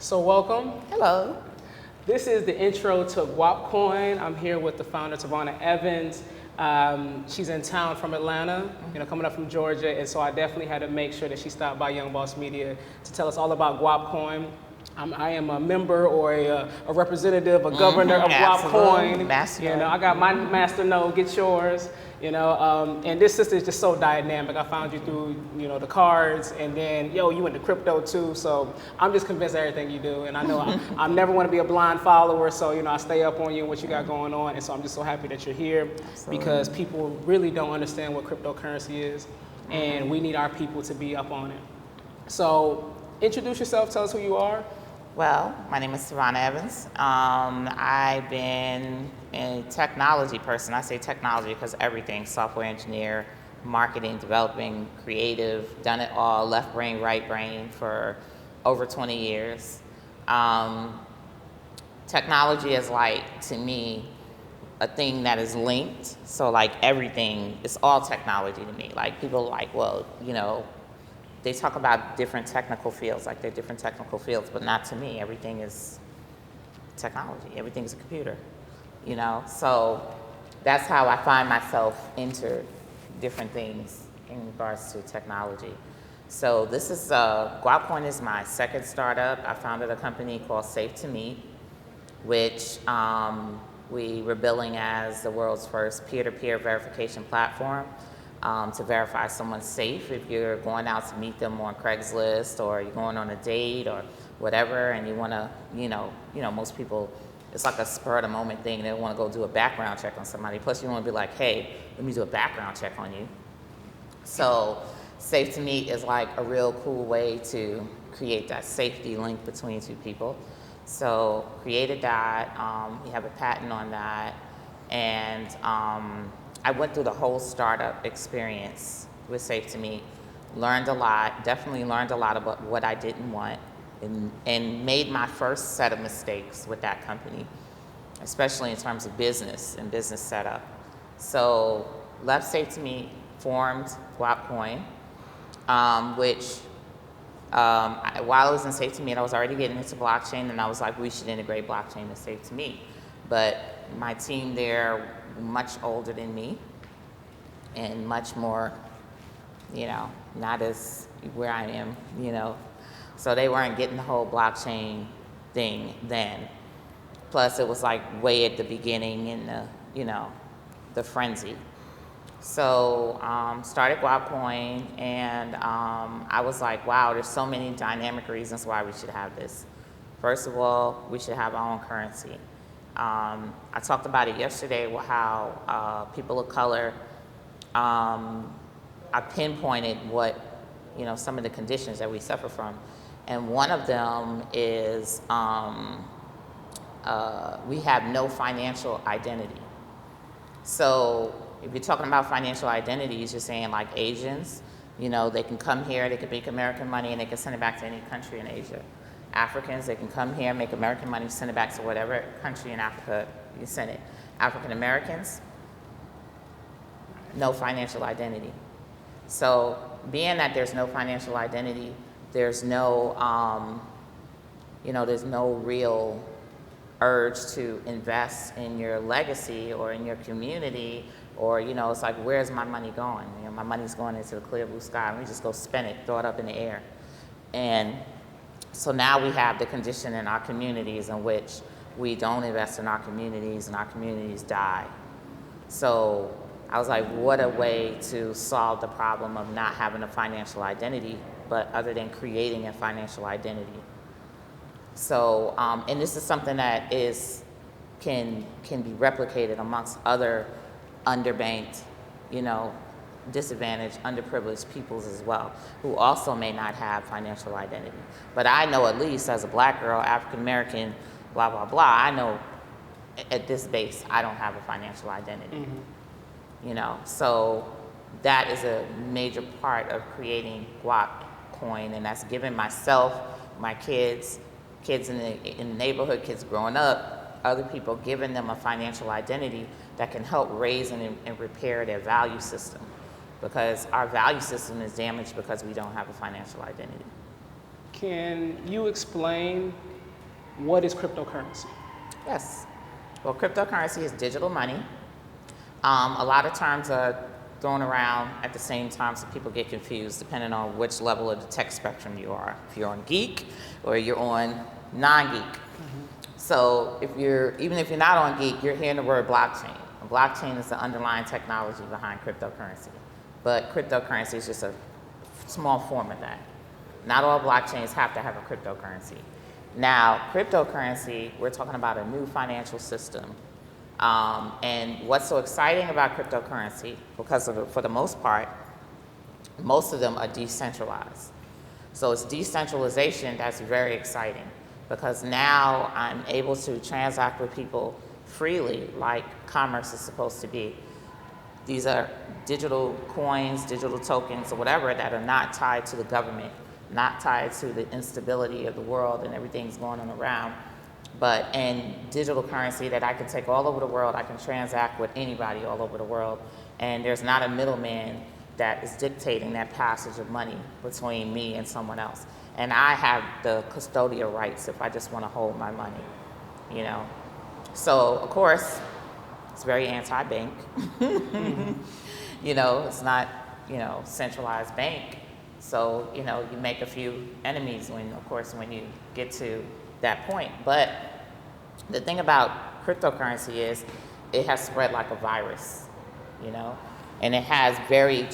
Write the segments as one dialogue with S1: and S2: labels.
S1: So welcome.
S2: Hello.
S1: This is the intro to Guap Coin. I'm here with the founder, Tavonia Evans. She's in town from Atlanta, coming up from Georgia, and so I definitely had to make sure that she stopped by Young Boss Media to tell us all about Guap Coin. I am a member or a representative, a governor of Guap Coin. I got my master node, get yours. And this sister is just so dynamic. I found you through, the cards, and then, you went to crypto too. So I'm just convinced of everything you do. And I know I never want to be a blind follower. So, I stay up on you and what you got going on. And so I'm just so happy that you're here. Absolutely. Because people really don't understand what cryptocurrency is. And we need our people to be up on it. So introduce yourself. Tell us who you are.
S2: Well, my name is Tavonia Evans. I've been a technology person. I say technology because everything, software engineer, marketing, developing, creative, done it all, left brain, right brain for over 20 years. Technology is to me, a thing that is linked. So everything, it's all technology to me. People they talk about different technical fields, they're different technical fields, but not to me. Everything is technology. Everything is a computer, So that's how I find myself into different things in regards to technology. So this is, Guap Coin is my second startup. I founded a company called Safe to Meet, which we were billing as the world's first peer-to-peer verification platform. To verify someone's safe if you're going out to meet them on Craigslist or you're going on a date or whatever, and you want to, most people, it's like a spur of the moment thing. They want to go do a background check on somebody. Plus, you want to be like, hey, let me do a background check on you. So, Safe to Meet is a real cool way to create that safety link between two people. So, created that. We have a patent on that, and I went through the whole startup experience with Safe to Meet, learned a lot, definitely learned a lot about what I didn't want, and made my first set of mistakes with that company, especially in terms of business and business setup. So left Safe to Meet, formed Guap Coin, which while I was in Safe to Meet, I was already getting into blockchain, and I was like, we should integrate blockchain to Safe to Meet. But my team there, much older than me and much more, not as where I am, So they weren't getting the whole blockchain thing then. Plus it was way at the beginning in the frenzy. So started Guap Coin, and I was like, wow, there's so many dynamic reasons why we should have this. First of all, we should have our own currency. I talked about it yesterday, how people of color, I pinpointed what, some of the conditions that we suffer from. And one of them is we have no financial identity. So if you're talking about financial identities, you're saying Asians, they can come here, they can make American money, and they can send it back to any country in Asia. Africans, they can come here, make American money, send it back to whatever country in Africa you send it. African Americans, no financial identity. So being that there's no financial identity, there's no, there's no real urge to invest in your legacy or in your community, or, it's where's my money going? My money's going into the clear blue sky. Let me just go spend it, throw it up in the air. And so now we have the condition in our communities in which we don't invest in our communities and our communities die. So I was like, what a way to solve the problem of not having a financial identity, but other than creating a financial identity. So, and this is something that can be replicated amongst other underbanked, disadvantaged, underprivileged peoples as well, who also may not have financial identity. But I know, at least as a black girl, African American, blah, blah, blah, I know at this base, I don't have a financial identity. So that is a major part of creating Guap Coin, and that's giving myself, my kids in the neighborhood, kids growing up, other people, giving them a financial identity that can help raise and repair their value system. Because our value system is damaged because we don't have a financial identity.
S1: Can you explain what is cryptocurrency?
S2: Yes. Well, cryptocurrency is digital money. A lot of terms are thrown around at the same time, so people get confused depending on which level of the tech spectrum you are. If you're on geek or you're on non-geek. So even if you're not on geek, you're hearing the word blockchain. Blockchain is the underlying technology behind cryptocurrency. But cryptocurrency is just a small form of that. Not all blockchains have to have a cryptocurrency. Now, cryptocurrency, we're talking about a new financial system. And what's so exciting about cryptocurrency, because for the most part, most of them are decentralized. So it's decentralization that's very exciting, because now I'm able to transact with people freely like commerce is supposed to be. These are digital coins, digital tokens, or whatever that are not tied to the government, not tied to the instability of the world and everything's going on around, but in digital currency that I can take all over the world. I can transact with anybody all over the world, and there's not a middleman that is dictating that passage of money between me and someone else. And I have the custodial rights if I just want to hold my money, you know. So, of course, it's very anti-bank. You know, it's not, centralized bank. So, you make a few enemies when you get to that point. But the thing about cryptocurrency is it has spread like a virus, and it has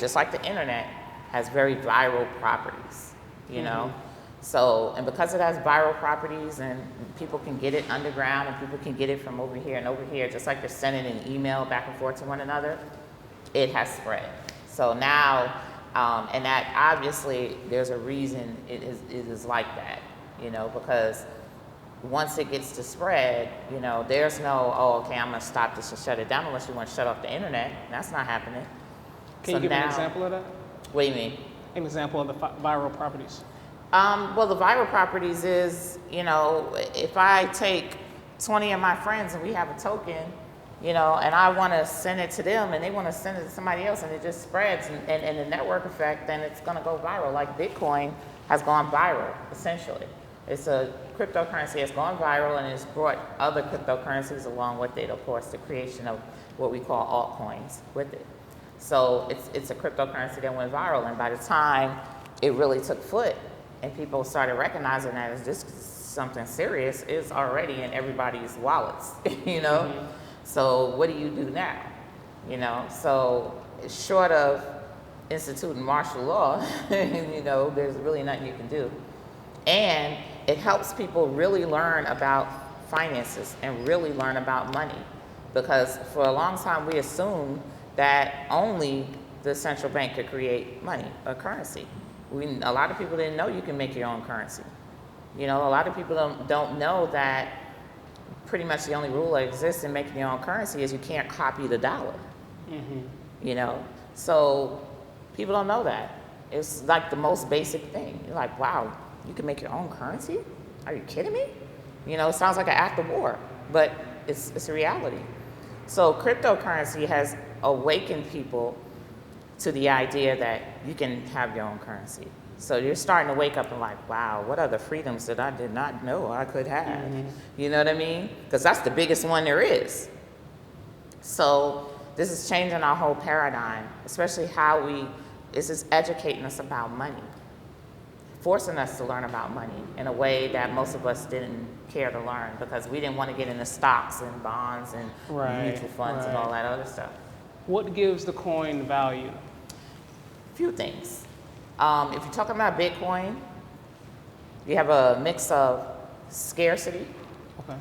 S2: just like the internet, has very viral properties, So, and because it has viral properties and people can get it underground and people can get it from over here and over here, just like they're sending an email back and forth to one another, it has spread. So now, and that obviously there's a reason it is like that, because once it gets to spread, there's no, okay, I'm gonna stop this and shut it down unless you want to shut off the internet. That's not happening.
S1: Can you give an example of that?
S2: What do you mean?
S1: An example of the viral properties.
S2: Well, the viral properties is, if I take 20 of my friends and we have a token, and I want to send it to them and they want to send it to somebody else and it just spreads and the network effect, then it's going to go viral. Like Bitcoin has gone viral, essentially. It's a cryptocurrency that's gone viral and it's brought other cryptocurrencies along with it, of course, the creation of what we call altcoins with it. So it's a cryptocurrency that went viral, and by the time it really took foot and people started recognizing that as this is something serious, it's already in everybody's wallets, Mm-hmm. So what do you do now? So short of instituting martial law, there's really nothing you can do. And it helps people really learn about finances and really learn about money, because for a long time we assumed that only the central bank could create money or currency. A lot of people didn't know you can make your own currency. A lot of people don't know that pretty much the only rule that exists in making your own currency is you can't copy the dollar. Mm-hmm. So people don't know that. It's like the most basic thing. You're like, wow, you can make your own currency? Are you kidding me? It sounds like an act of war, but it's a reality. So cryptocurrency has awakened people to the idea that you can have your own currency. So you're starting to wake up and like, wow, what are the freedoms that I did not know I could have? Mm-hmm. You know what I mean? Because that's the biggest one there is. So this is changing our whole paradigm, especially this is educating us about money, forcing us to learn about money in a way that most of us didn't care to learn because we didn't want to get into stocks and bonds and mutual funds and all that other stuff.
S1: What gives the coin value?
S2: Few things. If you're talking about Bitcoin, you have a mix of scarcity. Okay.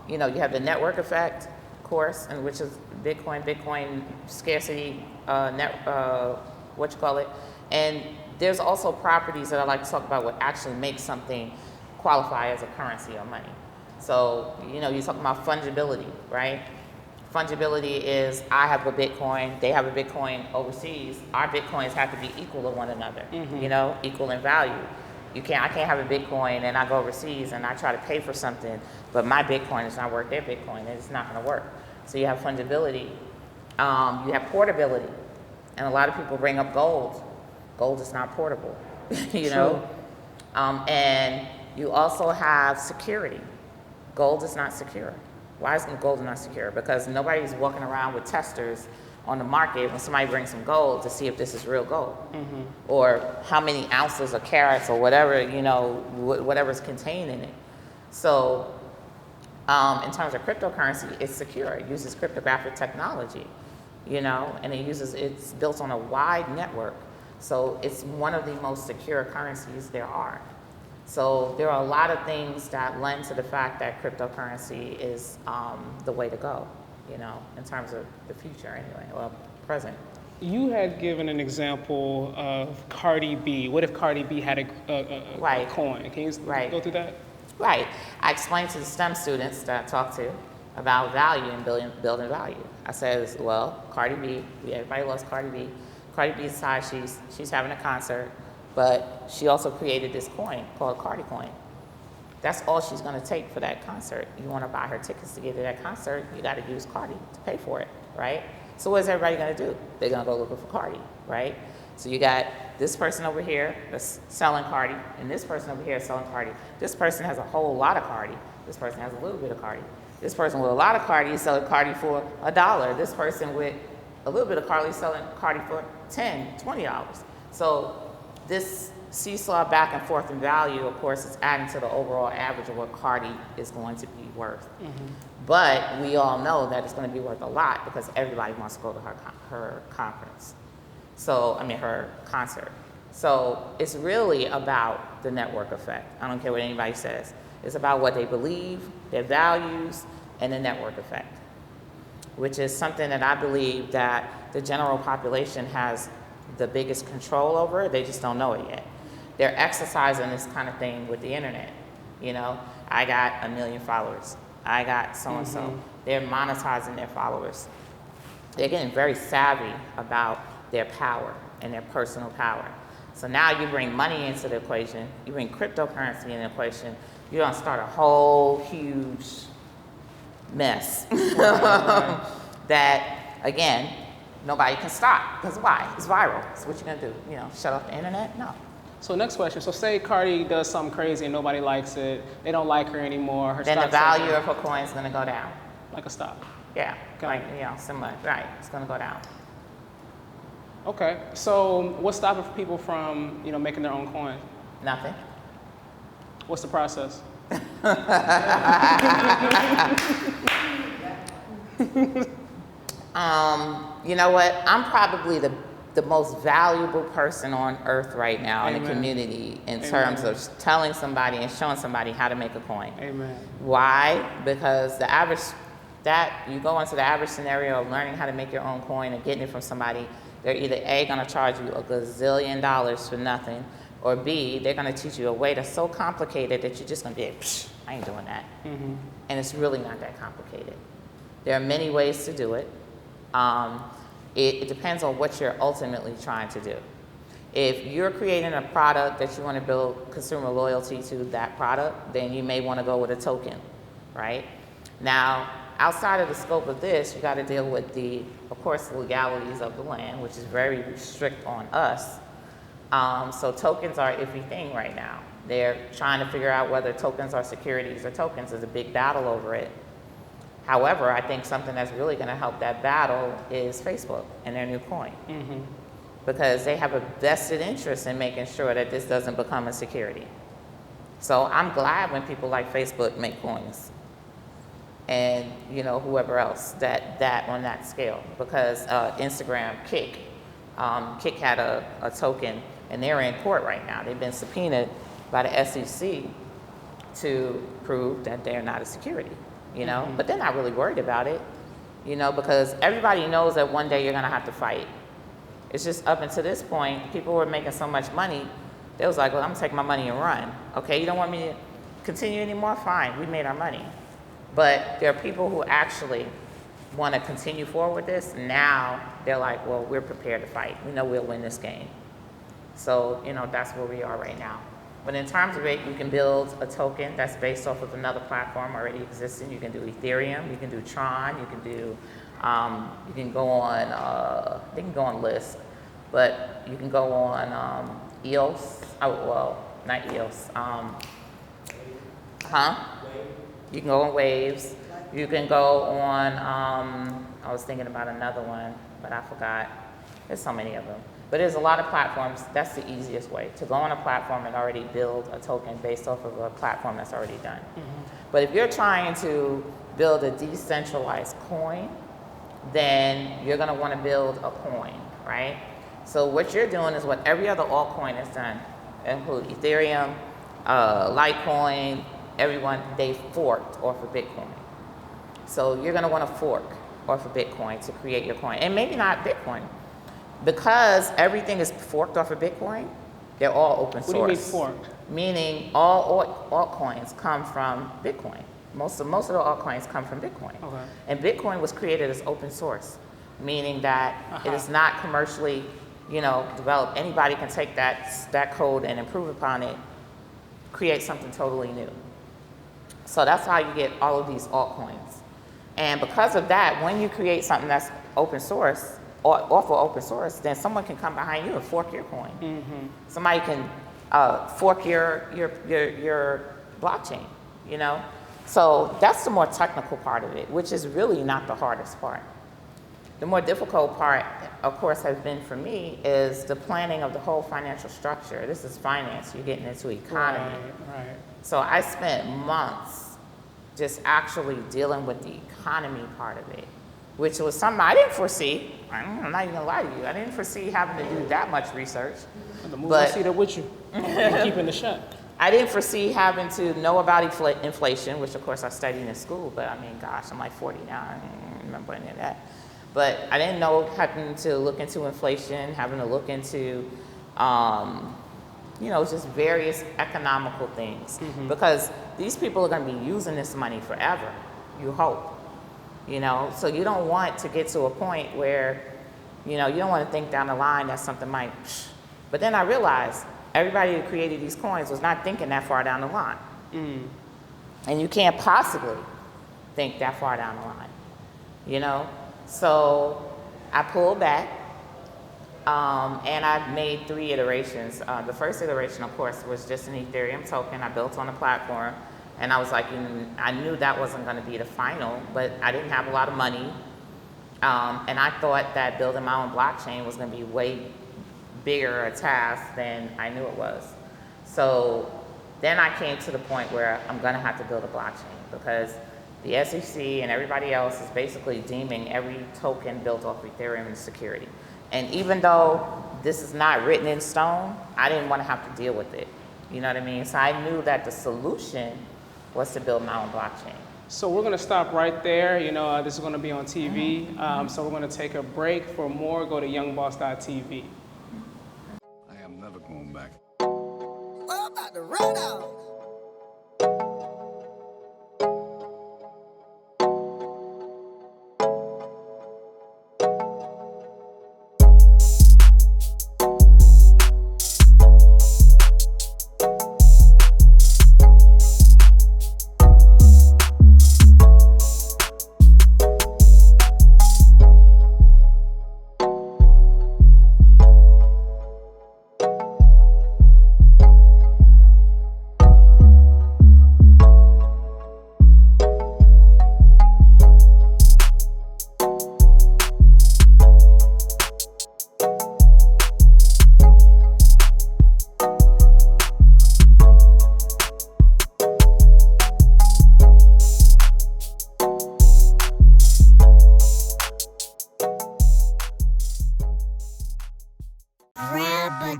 S2: You have the network effect, of course, and which is Bitcoin scarcity, and there's also properties that I like to talk about what actually make something qualify as a currency or money. So, you're talking about fungibility, right? Fungibility is I have a Bitcoin, they have a Bitcoin overseas. Our Bitcoins have to be equal to one another, mm-hmm. Equal in value. I can't have a Bitcoin and I go overseas and I try to pay for something, but my Bitcoin is not worth their Bitcoin, and it's not going to work. So you have fungibility. You have portability, and a lot of people bring up gold. Gold is not portable, And you also have security. Gold is not secure. Why is gold not secure? Because nobody's walking around with testers on the market when somebody brings some gold to see if this is real gold, or how many ounces or carats or whatever, you know, whatever's contained in it. So in terms of cryptocurrency, it's secure. It uses cryptographic technology, you know, and it's built on a wide network. So it's one of the most secure currencies there are. So there are a lot of things that lend to the fact that cryptocurrency is the way to go, you know, in terms of the future anyway, or present.
S1: You had given an example of Cardi B. What if Cardi B had a coin? Can you go through that?
S2: Right. I explained to the STEM students that I talked to about value and building value. I said, well, Cardi B, everybody loves Cardi B. Cardi B decides she's having a concert, but she also created this coin called Cardi Coin. That's all she's going to take for that concert. You want to buy her tickets to get to that concert, you got to use Cardi to pay for it, right? So what is everybody going to do? They're going to go looking for Cardi, right? So you got this person over here that's selling Cardi, and this person over here is selling Cardi. This person has a whole lot of Cardi. This person has a little bit of Cardi. This person with a lot of Cardi is selling Cardi for $1. This person with a little bit of Cardi is selling Cardi for $10, $20. So this seesaw back and forth in value, of course, is adding to the overall average of what Cardi is going to be worth. But we all know that it's going to be worth a lot because everybody wants to go to her conference. So, I mean, her concert. So it's really about the network effect. I don't care what anybody says. It's about what they believe, their values, and the network effect, which is something that I believe that the general population has the biggest control over. They just don't know it yet. They're exercising this kind of thing with the internet. You know, I got 1 million followers. I got so-and-so. They're monetizing their followers. They're getting very savvy about their power and their personal power. So now you bring money into the equation, you bring cryptocurrency in the equation, you're gonna start a whole huge mess that, again, nobody can stop. Because why? It's viral. So what you gonna do? You know, shut off the internet? No.
S1: So next question. So say Cardi does something crazy and nobody likes it. They don't like her anymore.
S2: Then the value of her coin is gonna go down.
S1: Like a stock.
S2: Yeah, like, you know, similar. Right, it's gonna go down.
S1: Okay. So what's stopping people from, you know, making their own coin?
S2: Nothing.
S1: What's the process?
S2: You know what? I'm probably the most valuable person on earth right now in the community in terms of telling somebody and showing somebody how to make a coin.
S1: Amen.
S2: Why? Because the average, you go into the average scenario of learning how to make your own coin and getting it from somebody, they're either A, gonna charge you $1 gazillion for nothing, or B, they're gonna teach you a way that's so complicated that you're just gonna be like, psh, I ain't doing that. And it's really not that complicated. There are many ways to do it. It depends on what you're ultimately trying to do. If you're creating a product that you want to build consumer loyalty to that product, then you may want to go with a token, right? Now, outside of the scope of this, you got to deal with of course, the legalities of the land, which is very strict on us. So tokens are an iffy thing right now. They're trying to figure out whether tokens are securities or tokens. There's a big battle over it. However, I think something that's really going to help that battle is Facebook and their new coin. Because they have a vested interest in making sure that this doesn't become a security. So I'm glad when people like Facebook make coins and, you know, whoever else that on that scale. Because Instagram, Kik had a token, and they're in court right now. They've been subpoenaed by the SEC to prove that they're not a security. You know, but they're not really worried about it, you know, because everybody knows that one day you're gonna have to fight. It's just up until this point, people were making so much money, they was like, well, I'm gonna take my money and run. Okay, you don't want me to continue anymore? Fine, we made our money. But there are people who actually wanna continue forward with this. Now they're like, well, we're prepared to fight. We know we'll win this game. So, you know, that's where we are right now. But in terms of it, you can build a token that's based off of another platform already existing. You can do Ethereum, you can do Tron, you can do, you can go on, they can go on List, but you can go on EOS, not EOS. You can go on Waves. You can go on, I was thinking about another one, but I forgot. There's so many of them. But there's a lot of platforms. That's the easiest way, to go on a platform and already build a token based off of a platform that's already done. But if you're trying to build a decentralized coin, then you're gonna wanna build a coin, right? So what you're doing is what every other altcoin has done, include Ethereum, Litecoin, everyone, they forked off of Bitcoin. So you're gonna wanna fork off of Bitcoin to create your coin, and maybe not Bitcoin. Because everything is forked off of Bitcoin, they're all open source.
S1: What do you mean forked?
S2: Meaning all altcoins come from Bitcoin. Most of the altcoins come from Bitcoin.
S1: Okay.
S2: And Bitcoin was created as open source, meaning that it is not commercially, developed. Anybody can take that code and improve upon it, create something totally new. So that's how you get all of these altcoins. And because of that, when you create something that's open source, or for open source, then someone can come behind you and fork your coin. Somebody can fork your blockchain, So that's the more technical part of it, which is really not the hardest part. The more difficult part, of course, has been for me is the planning of the whole financial structure. This is finance, you're getting into economy.
S1: Right.
S2: So I spent months just actually dealing with the economy part of it, which was something I didn't foresee. I'm not even gonna lie to you. I didn't foresee having to do that much research.
S1: The move I see that with you, and keeping the shut.
S2: I didn't foresee having to know about inflation, which of course I studied in school, but I mean, gosh, I'm like 40 now, I don't remember any of that. But I didn't know having to look into inflation, having to look into, just various economical things. Because these people are gonna be using this money forever, you hope. So you don't want to get to a point where, you don't want to think down the line that something might, but then I realized everybody who created these coins was not thinking that far down the line. And you can't possibly think that far down the line, So I pulled back, and I've made 3 iterations. The first iteration, of course, was just an Ethereum token I built on the platform. And I was like, I knew that wasn't going to be the final, but I didn't have a lot of money. And I thought that building my own blockchain was going to be way bigger a task than I knew it was. So then I came to the point where I'm going to have to build a blockchain because the SEC and everybody else is basically deeming every token built off Ethereum as security. And even though this is not written in stone, I didn't want to have to deal with it. You know what I mean? So I knew that the solution was to build my own blockchain.
S1: So we're going to stop right there. This is going to be on TV. So we're going to take a break. For more, go to youngboss.tv.
S3: I am never going back.
S4: I'm about to run out.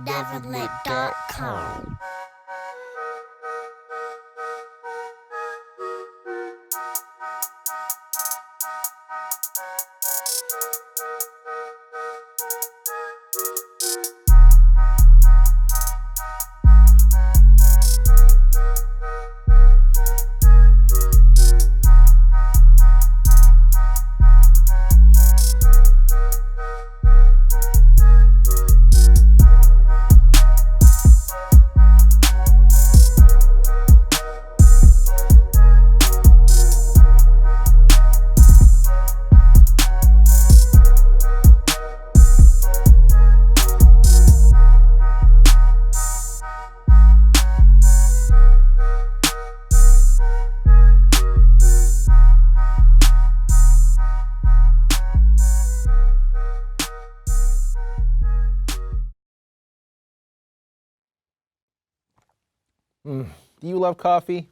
S5: Neverlet.com. Do you love coffee?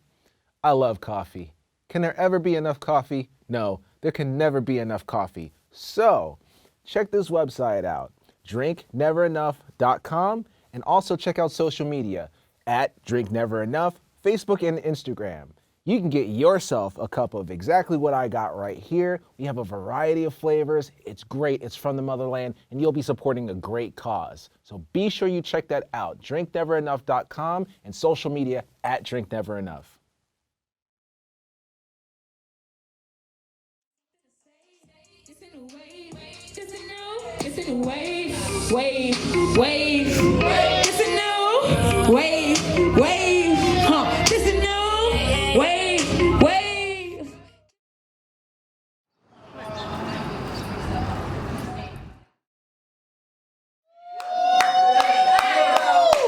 S5: I love coffee. Can there ever be enough coffee? No, there can never be enough coffee. So, check this website out, drinkneverenough.com, and also check out social media at drinkneverenough, Facebook and Instagram. You can get yourself a cup of exactly what I got right here. We have a variety of flavors. It's great. It's from the motherland, and you'll be supporting a great cause. So be sure you check that out, drinkneverenough.com, and social media at drinkneverenough.
S6: It's in the wave. It's a new wave. Huh. It's a new wave.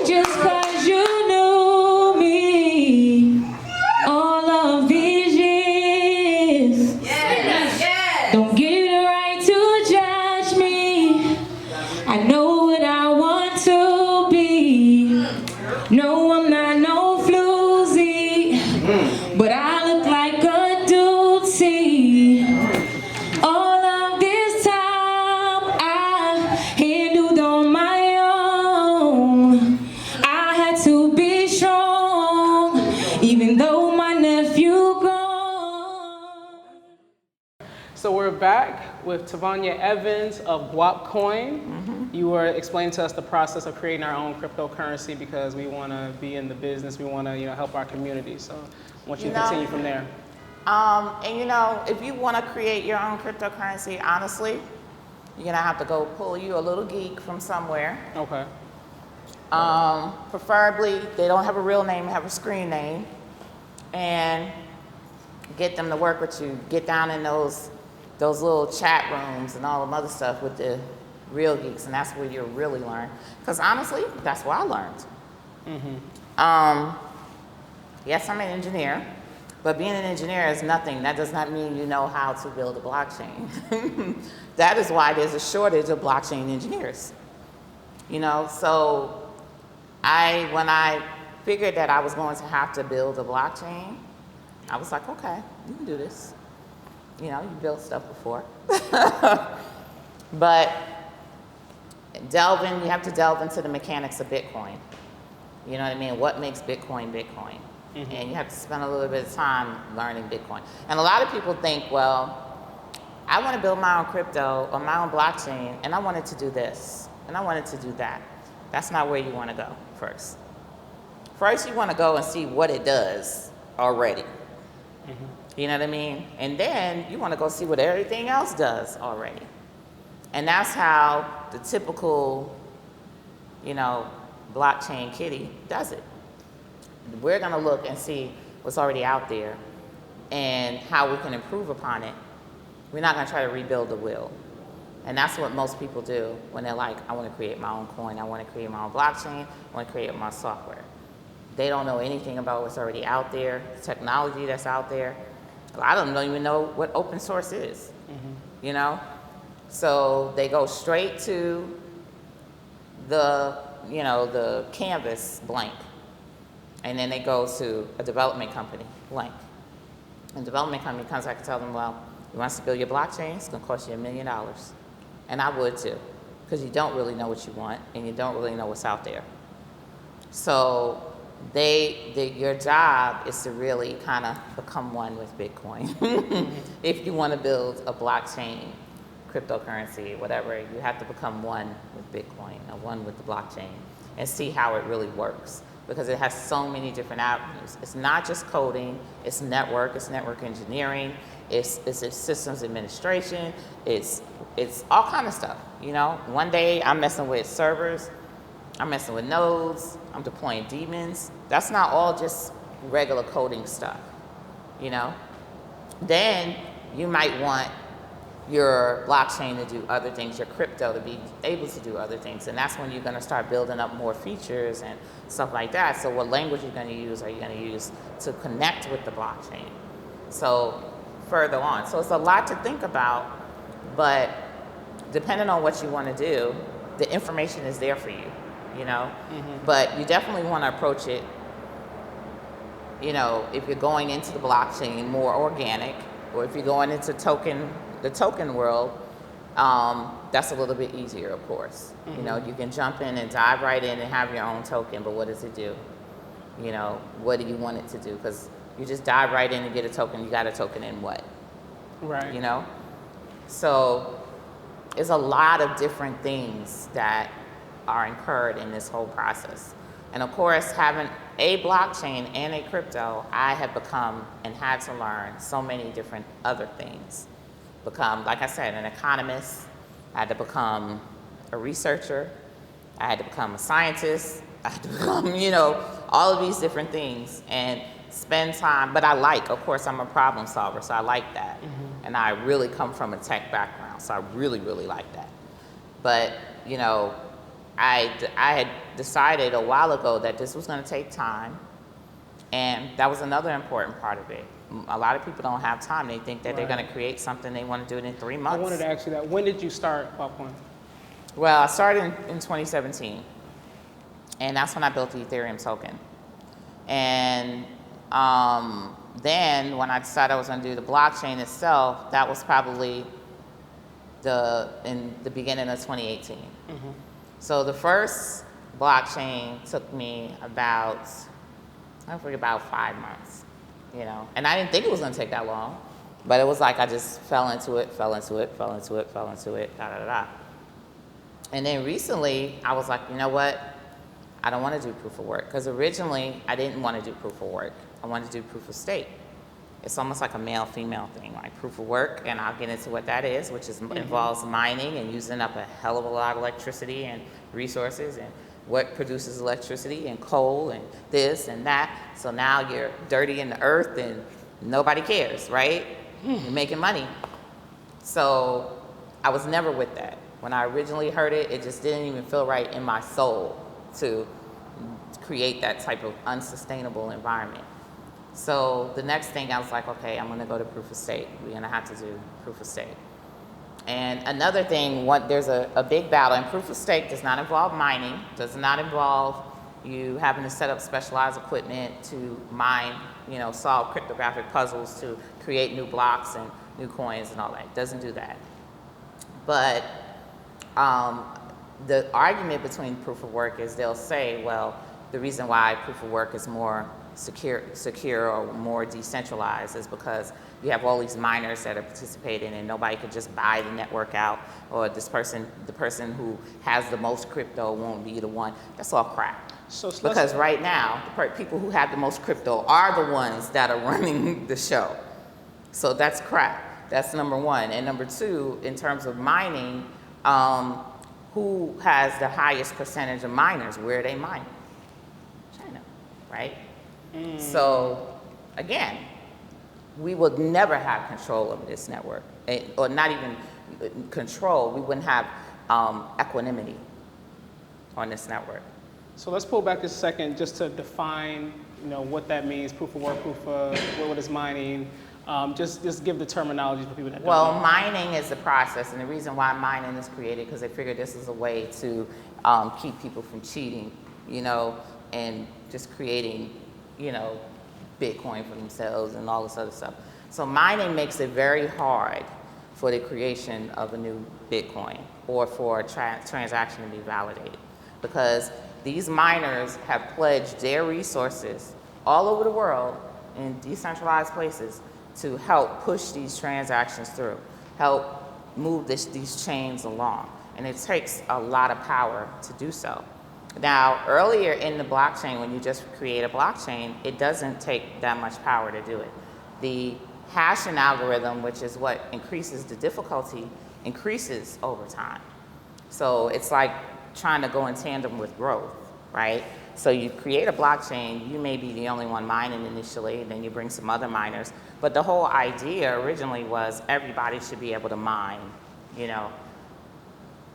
S6: Just 'cause you knew me all of these years. Don't give you the right to judge me. I know what I want to be. No, I'm not no floozy, but I look like a duty. All of this time I handled on my own. I had to be strong, even though my nephew gone.
S1: So we're back with Tavonia Evans of Guap Coin. You were explaining to us the process of creating our own cryptocurrency because we want to be in the business. We want to, help our community. So I want you to continue from there.
S2: And if you want to create your own cryptocurrency, honestly, you're gonna have to go pull you a little geek from somewhere.
S1: Okay.
S2: Preferably, they don't have a real name, have a screen name, and get them to work with you. Get down in those little chat rooms and all the other stuff with the real geeks, and that's where you'll really learn. Because honestly, that's where I learned. Yes, I'm an engineer, but being an engineer is nothing. That does not mean you know how to build a blockchain. That is why there's a shortage of blockchain engineers. So when I figured that I was going to have to build a blockchain, I was like, okay, you can do this. You built stuff before. But you have to delve into the mechanics of Bitcoin. You know what I mean? What makes Bitcoin Bitcoin? And you have to spend a little bit of time learning Bitcoin. And a lot of people think, well, I want to build my own crypto or my own blockchain, and I wanted to do this, and I wanted to do that. That's not where you want to go first. First, you want to go and see what it does already. You know what I mean? And then you want to go see what everything else does already. And that's how the typical, blockchain kitty does it. We're going to look and see what's already out there and how we can improve upon it. We're not going to try to rebuild the wheel. And that's what most people do when they're like, I want to create my own coin, I want to create my own blockchain, I want to create my software. They don't know anything about what's already out there, the technology that's out there. I don't even know what open source is, So they go straight to the canvas blank. And then they go to a development company blank. And the development company comes back and tells them, well, you want us to build your blockchain? It's going to cost you $1 million. And I would too, because you don't really know what you want and you don't really know what's out there. So your job is to really kind of become one with Bitcoin. If you want to build a blockchain, cryptocurrency, whatever, you have to become one with Bitcoin or one with the blockchain and see how it really works, because it has so many different avenues. It's not just coding, it's network engineering, it's systems administration, it's all kind of stuff, One day I'm messing with servers, I'm messing with nodes, I'm deploying daemons. That's not all just regular coding stuff, Then you might want your blockchain to do other things, your crypto to be able to do other things. And that's when you're going to start building up more features and stuff like that. So what language are you going to use to connect with the blockchain? So further on. So it's a lot to think about, but depending on what you want to do, the information is there for you, But you definitely want to approach it if you're going into the blockchain more organic, or if you're going into the token world, that's a little bit easier, of course. You can jump in and dive right in and have your own token, but what does it do? What do you want it to do? Because you just dive right in and get a token, you got a token in what?
S1: Right.
S2: So there's a lot of different things that are incurred in this whole process. And of course, having a blockchain and a crypto, I have become and had to learn so many different other things. Become, like I said, an economist. I had to become a researcher. I had to become a scientist. I had to become, all of these different things and spend time. But of course, I'm a problem solver, so I like that. And I really come from a tech background, so I really, really like that. But, I had decided a while ago that this was going to take time, and that was another important part of it. A lot of people don't have time. They think that they're going to create something, they want to do it in 3 months.
S1: I wanted to ask you that. When did you start Guap?
S2: Well, I started in 2017, and that's when I built the Ethereum token. And then when I decided I was going to do the blockchain itself, that was probably in the beginning of 2018. So the first blockchain took me about 5 months, and I didn't think it was going to take that long, but it was like I just fell into it, And then recently, I was like, you know what? I don't want to do proof of work, because originally I didn't want to do proof of work. I wanted to do proof of stake. It's almost like a male-female thing, like proof of work, and I'll get into what that is, which involves mining and using up a hell of a lot of electricity and resources, and what produces electricity, and coal, and this and that. So now you're dirty in the earth, and nobody cares, right? You're making money. So I was never with that. When I originally heard it, it just didn't even feel right in my soul to create that type of unsustainable environment. So the next thing I was like, okay, I'm gonna go to proof of stake. We're gonna have to do proof of stake. And another thing, there's a big battle, and proof of stake does not involve mining, does not involve you having to set up specialized equipment to mine, solve cryptographic puzzles to create new blocks and new coins and all that. It doesn't do that. But the argument between proof of work is they'll say, well, the reason why proof of work is more secure or more decentralized is because you have all these miners that are participating, and nobody could just buy the network out, or the person who has the most crypto won't be the one. That's all crap. Because right now, the people who have the most crypto are the ones that are running the show. So that's crap. That's number one. And number two, in terms of mining, who has the highest percentage of miners? Where are they mining? China, right? So, again, we would never have control over this network, or not even control. We wouldn't have equanimity on this network.
S1: So let's pull back a second just to define, what that means. Proof of work, what is mining? Just give the terminology for people that don't know.
S2: Well, mining is the process, and the reason why mining is created because they figured this is a way to keep people from cheating, and just creating, Bitcoin for themselves and all this other stuff. So mining makes it very hard for the creation of a new Bitcoin or for a transaction to be validated, because these miners have pledged their resources all over the world in decentralized places to help push these transactions through, help move these chains along. And it takes a lot of power to do so. Now, earlier in the blockchain, when you just create a blockchain, it doesn't take that much power to do it. The hashing algorithm, which is what increases the difficulty, increases over time. So it's like trying to go in tandem with growth, right? So you create a blockchain, you may be the only one mining initially, then you bring some other miners. But the whole idea originally was everybody should be able to mine,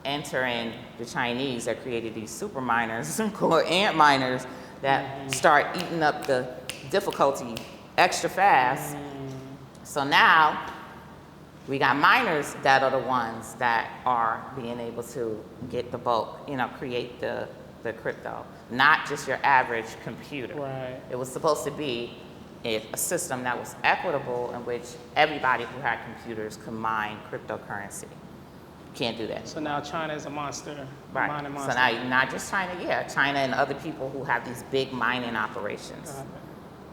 S2: Enter in the Chinese that created these super miners called ant miners that start eating up the difficulty extra fast. So now we got miners that are the ones that are being able to get the bulk, create the crypto, not just your average computer.
S1: Right.
S2: It was supposed to be a system that was equitable in which everybody who had computers could mine cryptocurrency. Can't do that.
S1: So now China is a monster,
S2: Right.
S1: mining
S2: So
S1: monster.
S2: now, not just China, China and other people who have these big mining operations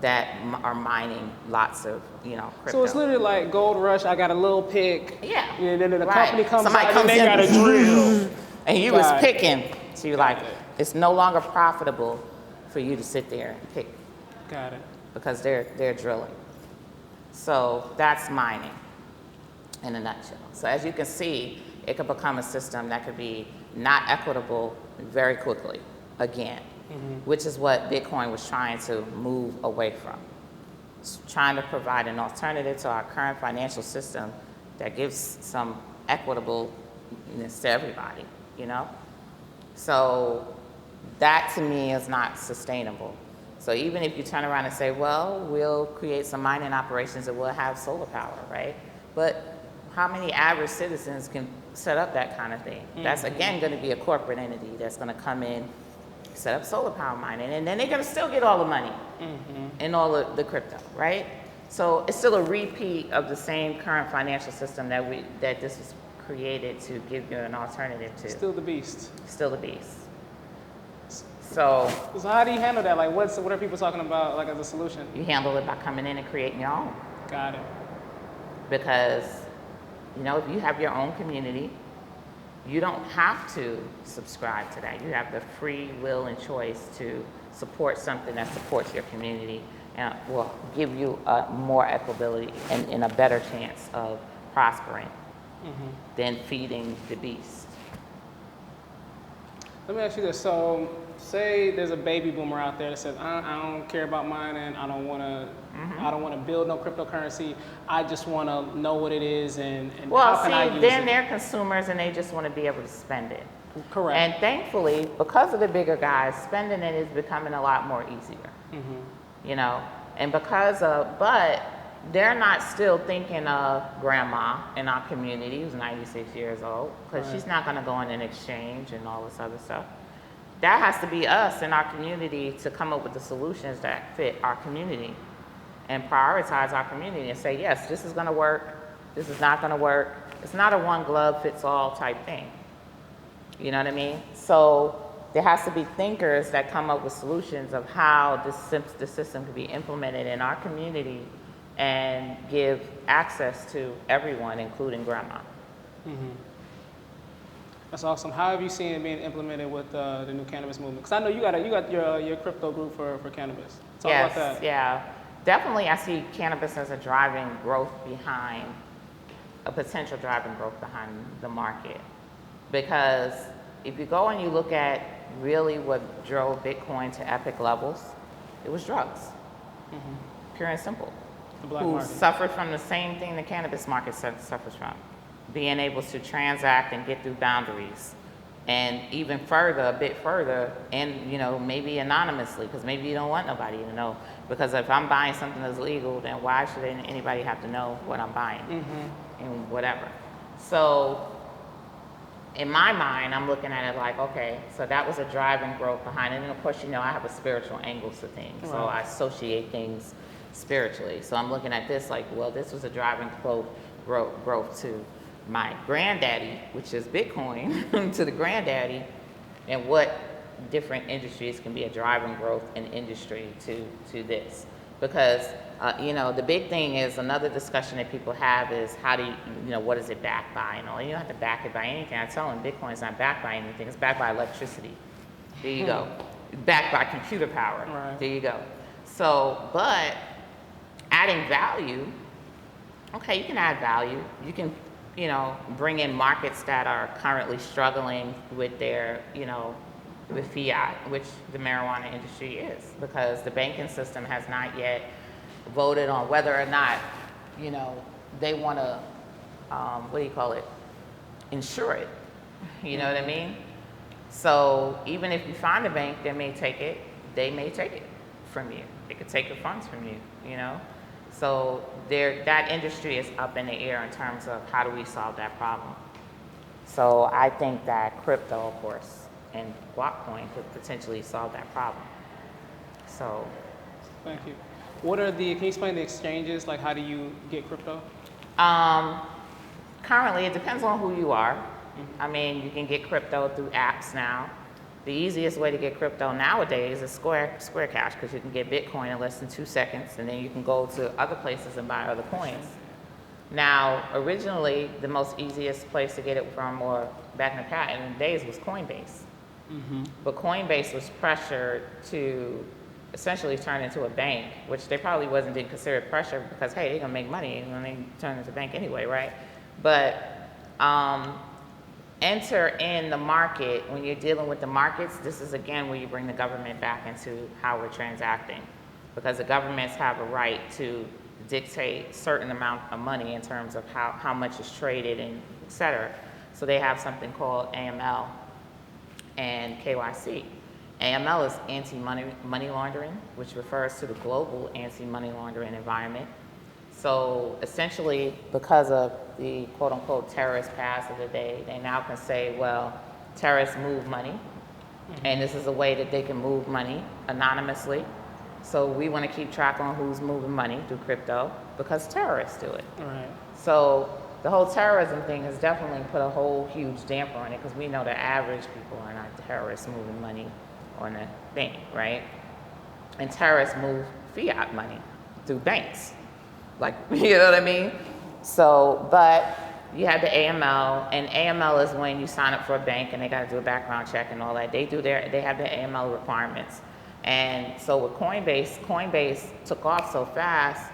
S2: that are mining lots of, crypto.
S1: So it's literally like gold rush. I got a little pick.
S2: Yeah.
S1: And then the
S2: Right.
S1: company comes
S2: Somebody
S1: out
S2: comes
S1: and they
S2: in
S1: got a drill.
S2: and you
S1: Got
S2: was
S1: it.
S2: picking. So you're like,
S1: it.
S2: it's no longer profitable for you to sit there and pick
S1: Got it.
S2: because they're drilling. So that's mining in a nutshell. So as you can see, it could become a system that could be not equitable very quickly again, which is what Bitcoin was trying to move away from. It's trying to provide an alternative to our current financial system that gives some equitableness to everybody, So that to me is not sustainable. So even if you turn around and say, well, we'll create some mining operations and we'll have solar power, right? But how many average citizens can set up that kind of thing? That's again going to be a corporate entity that's going to come in, set up solar power mining, and then they're going to still get all the money and all of the crypto, right? So it's still a repeat of the same current financial system that this was created to give you an alternative to.
S1: Still the beast.
S2: Still the beast. So
S1: So how do you handle that? Like, what are people talking about, like, as a solution?
S2: you handle it by coming in and creating your own.
S1: Got it.
S2: Because, if you have your own community, you don't have to subscribe to that. You have the free will and choice to support something that supports your community and will give you a more equability and a better chance of prospering than feeding the beast.
S1: Let me ask you this. So, say there's a baby boomer out there that says, I don't care about mining. I don't want to build no cryptocurrency. I just want to know what it is and how can I use
S2: then
S1: it?
S2: they're consumers and they just want to be able to spend it.
S1: Correct.
S2: And thankfully, because of the bigger guys, spending it is becoming a lot more easier. And but they're not still thinking of grandma in our community who's 96 years old, because she's not going to go in an exchange and all this other stuff. That has to be us in our community to come up with the solutions that fit our community and prioritize our community and say, yes, this is going to work, this is not going to work. It's not a one glove fits all type thing. You know what I mean? So there has to be thinkers that come up with solutions of how the system can be implemented in our community and give access to everyone, including grandma.
S1: That's awesome. How have you seen it being implemented with the new cannabis movement? Because I know you got your crypto group for cannabis. Talk about that.
S2: Yeah. Definitely, I see cannabis as a potential driving growth behind the market. Because if you go and you look at really what drove Bitcoin to epic levels, it was drugs. Pure and simple.
S1: The black
S2: who
S1: market.
S2: suffered from the same thing the cannabis market suffers from. Being able to transact and get through boundaries. And even further, a bit further, and maybe anonymously, because maybe you don't want nobody to know. Because if I'm buying something that's legal, then why should anybody have to know what I'm buying and whatever. So in my mind, I'm looking at it like, okay, so that was a driving growth behind it. And of course, I have a spiritual angle to things. So I associate things spiritually. So I'm looking at this like, well, this was a driving growth to my granddaddy, which is Bitcoin, to the granddaddy, and what different industries can be a driving growth in industry to this. Because, the big thing is, another discussion that people have is how do you, what is it backed by? You don't have to back it by anything. I tell them Bitcoin's not backed by anything. It's backed by electricity. There you go. Backed by computer power.
S1: Right.
S2: There you go. So, but adding value, okay, you can add value. You can, bring in markets that are currently struggling with their, with fiat, which the marijuana industry is, because the banking system has not yet voted on whether or not, they want to, insure it. You know what I mean? So even if you find a bank that may take it, they may take it from you. They could take your funds from you, So that industry is up in the air in terms of how do we solve that problem. So I think that crypto, of course, and Guap coin could potentially solve that problem. So.
S1: Thank you. Can you explain the exchanges? Like, how do you get crypto?
S2: Currently, it depends on who you are. I mean, you can get crypto through apps now. The easiest way to get crypto nowadays is Square Cash, because you can get Bitcoin in less than 2 seconds, and then you can go to other places and buy other coins. Now, originally, the most easiest place to get it from, or back in the days, was Coinbase. But Coinbase was pressured to essentially turn into a bank, which they probably didn't consider pressure because, hey, they're gonna make money when they turn into a bank anyway, right? But enter in the market, when you're dealing with the markets, this is again where you bring the government back into how we're transacting, because the governments have a right to dictate certain amount of money in terms of how much is traded and et cetera. So they have something called AML and KYC. AML is anti-money laundering, which refers to the global anti-money laundering environment. So essentially, because of the quote-unquote terrorist past of the day, they now can say, well, terrorists move money, and this is a way that they can move money anonymously. So we want to keep track on who's moving money through crypto because terrorists do it.
S1: Right.
S2: So the whole terrorism thing has definitely put a whole huge damper on it, because we know the average people are not terrorists moving money on a thing, right? And terrorists move fiat money through banks. Like, you know what I mean? So, but you have the AML, and AML is when you sign up for a bank and they got to do a background check and all that. They have the AML requirements. And so with Coinbase took off so fast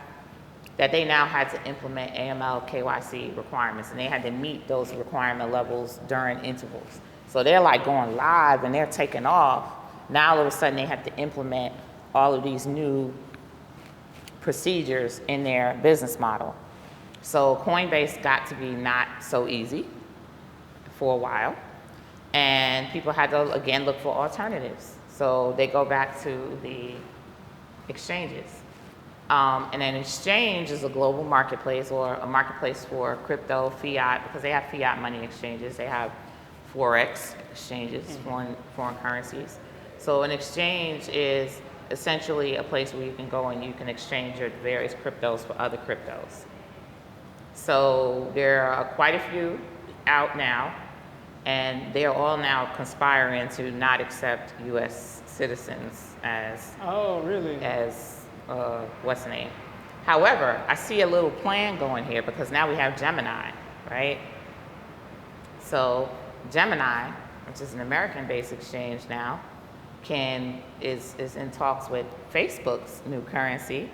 S2: that they now had to implement AML KYC requirements, and they had to meet those requirement levels during intervals. So they're like going live and they're taking off. Now all of a sudden they have to implement all of these new procedures in their business model. So Coinbase got to be not so easy for a while, and people had to again look for alternatives. So they go back to the exchanges. And an exchange is a global marketplace, or a marketplace for crypto, fiat, because they have fiat money exchanges. They have Forex exchanges, foreign currencies. So an exchange is essentially a place where you can go and you can exchange your various cryptos for other cryptos. So there are quite a few out now, and they're all now conspiring to not accept U.S. citizens as what's the name? However, I see a little plan going here, because now we have Gemini, right? So Gemini, which is an American-based exchange now, is in talks with Facebook's new currency,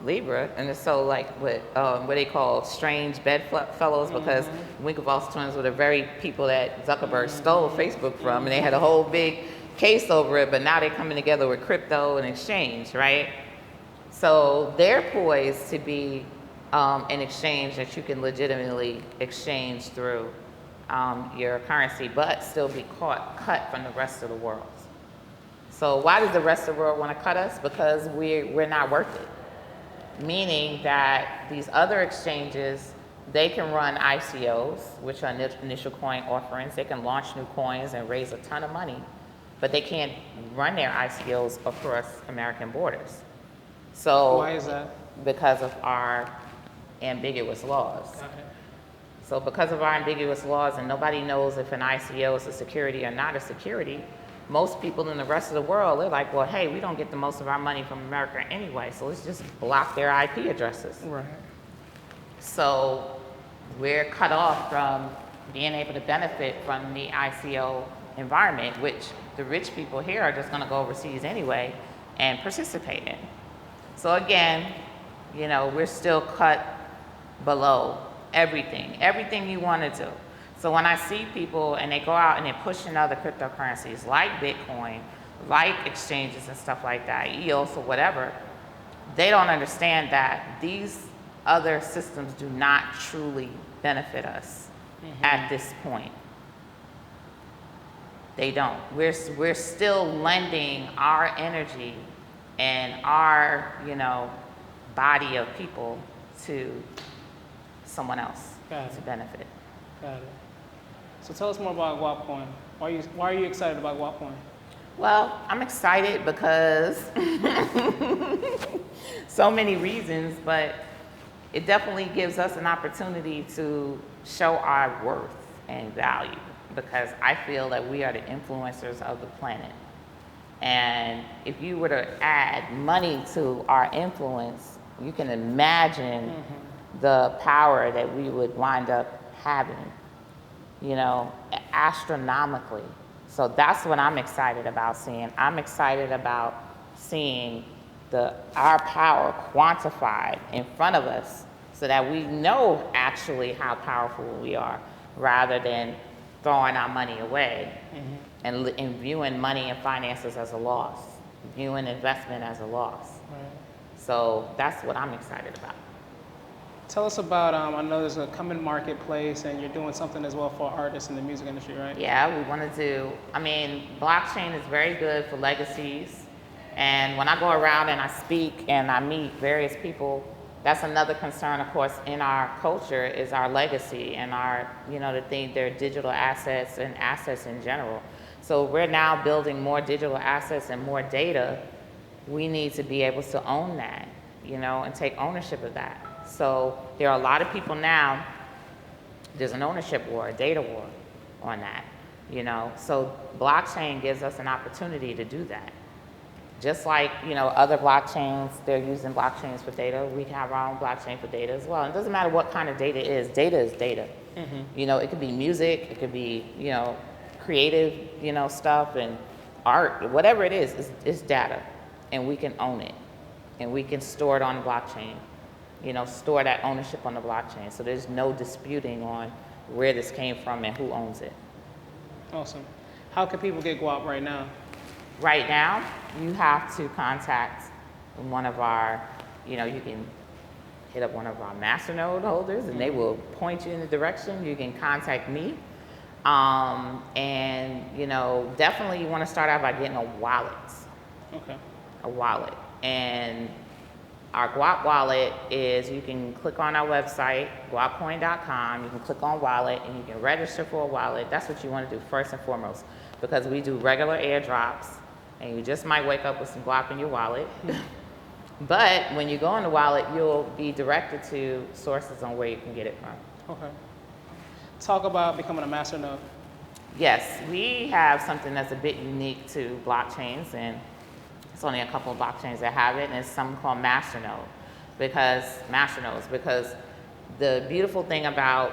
S2: Libra, and it's so like what they call strange bedfellows, because Winklevoss twins were the very people that Zuckerberg stole Facebook from, and they had a whole big case over it, but now they're coming together with crypto and exchange, right? So they're poised to be an exchange that you can legitimately exchange through your currency, but still be cut from the rest of the world. So why does the rest of the world want to cut us? Because we're not worth it. Meaning that these other exchanges, they can run ICOs, which are initial coin offerings. They can launch new coins and raise a ton of money, but they can't run their ICOs across American borders. So
S1: why is that?
S2: Because of our ambiguous laws.
S1: Okay.
S2: So because of our ambiguous laws, and nobody knows if an ICO is a security or not a security, most people in the rest of the world, they're like, well, hey, we don't get the most of our money from America anyway, so let's just block their IP addresses.
S1: Right.
S2: So we're cut off from being able to benefit from the ICO environment, which the rich people here are just gonna go overseas anyway and participate in. So again, we're still cut below everything you wanna do. So when I see people and they go out and they're pushing other cryptocurrencies like Bitcoin, like exchanges and stuff like that, EOS or whatever, they don't understand that these other systems do not truly benefit us at this point. They don't. We're still lending our energy and our, body of people to someone else to benefit.
S1: Got it. So tell us more about Guap Coin. Why are you excited about Guap Coin?
S2: Well, I'm excited because so many reasons, but it definitely gives us an opportunity to show our worth and value, because I feel that we are the influencers of the planet. And if you were to add money to our influence, you can imagine the power that we would wind up having, you know, astronomically. So that's what I'm excited about seeing. I'm excited about seeing our power quantified in front of us so that we know actually how powerful we are, rather than throwing our money away and viewing money and finances as a loss, viewing investment as a loss.
S1: Right.
S2: So that's what I'm excited about.
S1: Tell us about, I know there's a coming marketplace and you're doing something as well for artists in the music industry, right?
S2: Yeah, we want to do, blockchain is very good for legacies. And when I go around and I speak and I meet various people, that's another concern, of course, in our culture is our legacy and our, their digital assets and assets in general. So we're now building more digital assets and more data. We need to be able to own that, and take ownership of that. So there are a lot of people now, there's an ownership war, a data war on that, So blockchain gives us an opportunity to do that. Just like, other blockchains, they're using blockchains for data, we have our own blockchain for data as well. And it doesn't matter what kind of data is data. It could be music, it could be, creative, stuff and art, whatever it is, it's data. And we can own it. And we can store it on the blockchain, store that ownership on the blockchain. So there's no disputing on where this came from and who owns it.
S1: Awesome. How can people get Guap right now?
S2: Right now, you have to contact one of our, you can hit up one of our masternode holders and they will point you in the direction. You can contact me. Definitely you want to start out by getting a wallet.
S1: Okay.
S2: A wallet. And our Guac Wallet is, you can click on our website, guapcoin.com, you can click on wallet and you can register for a wallet. That's what you want to do first and foremost, because we do regular airdrops and you just might wake up with some guap in your wallet. But when you go in the wallet, you'll be directed to sources on where you can get it from.
S1: Okay. Talk about becoming a masternode.
S2: Yes, we have something that's a bit unique to blockchains, and it's only a couple of blockchains that have it, and it's something called masternodes, because the beautiful thing about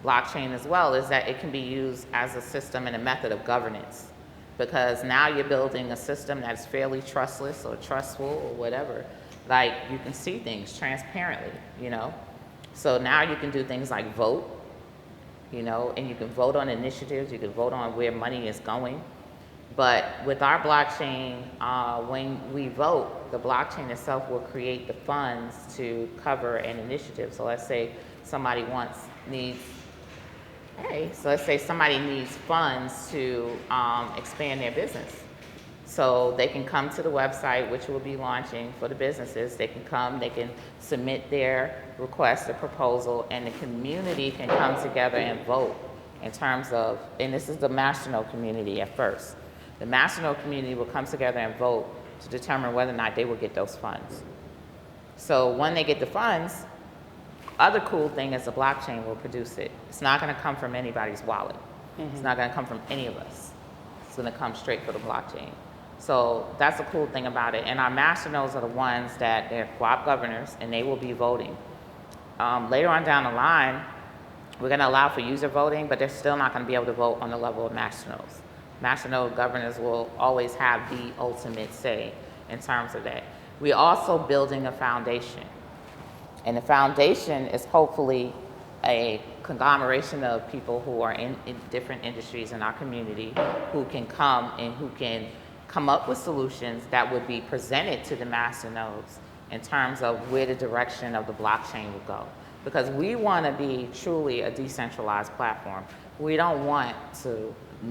S2: blockchain as well is that it can be used as a system and a method of governance, because now you're building a system that's fairly trustless or trustful or whatever. Like, you can see things transparently, So now you can do things like vote, and you can vote on initiatives, you can vote on where money is going. But with our blockchain, when we vote, the blockchain itself will create the funds to cover an initiative. So let's say somebody needs funds to expand their business. So they can come to the website, which we'll be launching for the businesses. They can come, they can submit their request, a proposal, and the community can come together and vote in terms of, and this is the masternode community at first. The masternode community will come together and vote to determine whether or not they will get those funds. So when they get the funds, other cool thing is the blockchain will produce it. It's not going to come from anybody's wallet. It's not going to come from any of us. It's going to come straight from the blockchain. So that's the cool thing about it. And our masternodes are the ones that they're Guap governors, and they will be voting. Later on down the line, we're going to allow for user voting, but they're still not going to be able to vote on the level of masternodes. Masternode governors will always have the ultimate say in terms of that. We're also building a foundation. And the foundation is hopefully a conglomeration of people who are in different industries in our community who can come and who can come up with solutions that would be presented to the masternodes in terms of where the direction of the blockchain will go. Because we want to be truly a decentralized platform. We don't want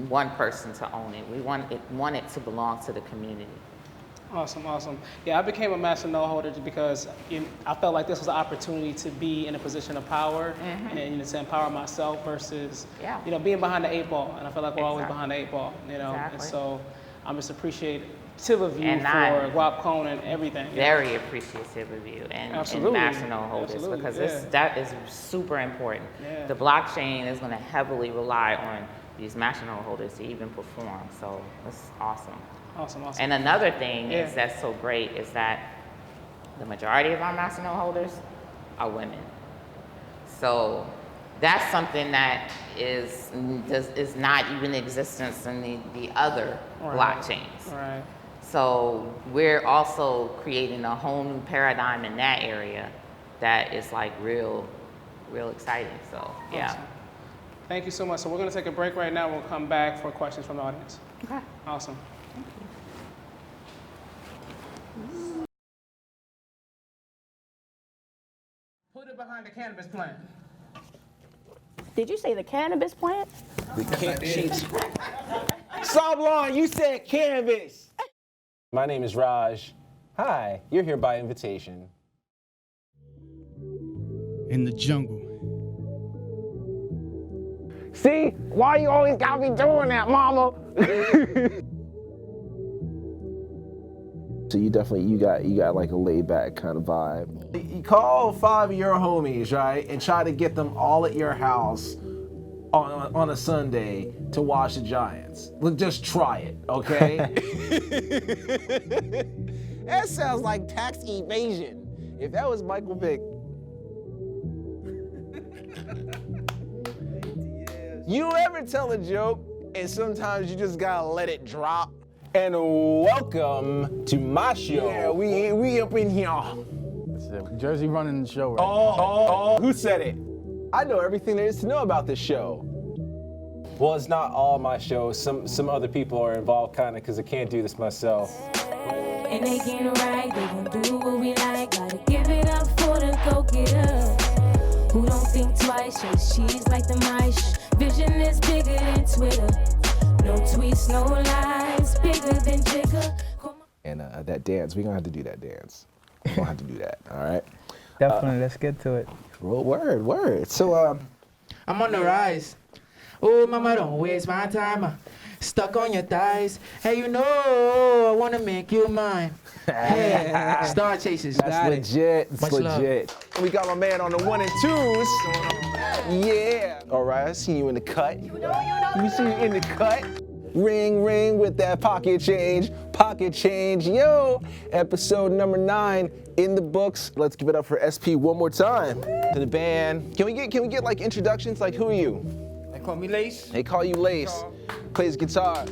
S2: one person to own it. We want it to belong to the community.
S1: Awesome, awesome. Yeah, I became a masternode holder just because I felt like this was an opportunity to be in a position of power and to empower myself versus being behind the 8 ball. And I feel like we're always behind the 8 ball, And so I'm just appreciative of you
S2: And
S1: for
S2: I'm
S1: Guap Cone and everything.
S2: Very appreciative of you and
S1: Absolutely.
S2: national holders
S1: Absolutely,
S2: because
S1: yeah.
S2: that is super important.
S1: Yeah.
S2: The blockchain is going to heavily rely on these national holders to even perform. So it's awesome.
S1: Awesome.
S2: And another thing
S1: Yeah.
S2: is that's so great is that the majority of our national holders are women. So that's something that is not even in existence in the other blockchains.
S1: Right.
S2: So we're also creating a whole new paradigm in that area that is like real exciting. So yeah.
S1: Awesome. Thank you so much. So we're going to take a break right now. We'll come back for questions from the audience.
S2: Okay.
S1: Awesome. Put it behind the cannabis plant.
S7: Did you say the cannabis plant?
S5: We can't cheat. Sablon, you said cannabis. My name is Raj. Hi, you're here by invitation.
S8: In the jungle.
S5: See, why you always gotta be doing that, mama? So you got like a laid back kind of vibe. You call 5 of your homies, right, and try to get them all at your house on a Sunday to watch the Giants. Look, just try it, okay? That sounds like tax evasion. If that was Michael Vick. You ever tell a joke and sometimes you just gotta let it drop? And welcome to my show. Yeah, we up in here.
S8: Jersey running the show right
S5: Oh, who said it? I know everything there is to know about this show. Well, it's not all my shows. Some other people are involved kind of because I can't do this myself.
S6: And they get it right, they gon' do what we like. Gotta give it up for the go-getter. Who don't think twice, chase cheese like the mice. Vision is bigger than Twitter. No tweets, no lies, bigger than Jigger.
S5: And that dance, we're gonna have to do that dance. We're gonna have to do that, all right?
S9: Definitely, let's get to it.
S5: Word. So,
S9: I'm on the rise. Oh, mama, don't waste my time. Stuck on your thighs. Hey, you know, I wanna make you mine. Hey, Star Chasers,
S5: that's
S9: got
S5: legit.
S9: it.
S5: It's
S9: Much
S5: legit. We got my man on the 1 and 2s. Yeah. All right, I see you in the cut. You see you in the cut. Ring with that pocket change. Yo, episode number 9 in the books. Let's give it up for SP one more time. To the band. Can we get like introductions? Like, who are you?
S9: They call me Lace.
S5: They call you Lace. Plays guitar.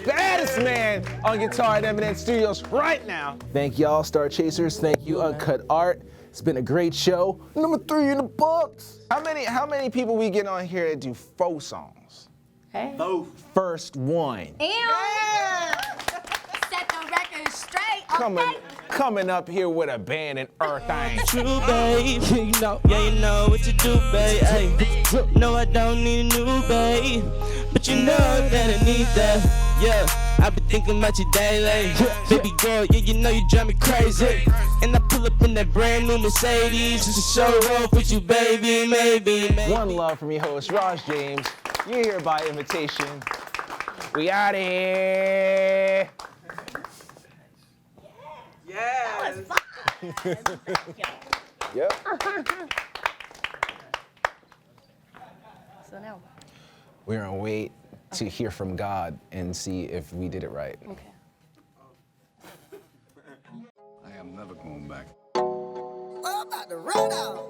S5: Baddest man on guitar at Eminence Studios right now. Thank y'all, Star Chasers. Thank you, Uncut Art. It's been a great show. Number 3 in the books. How many people we get on here that do faux songs?
S2: Hey.
S5: First one.
S4: Set the record straight,
S5: Coming up here with a band and everything.
S10: True, babe. You know what you do, babe. Ay. No, I don't need a new babe, but you know that I need that. Yeah, I be thinking about you daily. Baby girl, yeah, you know you drive me crazy. And I pull up in that brand new Mercedes just to show off with you, baby, maybe.
S5: One love from your host, Raj James. You're here by invitation. We out of here.
S9: Yes.
S5: Yep.
S7: So now,
S5: We're gonna wait to hear from God and see if we did it right.
S7: okay.
S3: I am never going back.
S4: I'm about to run out.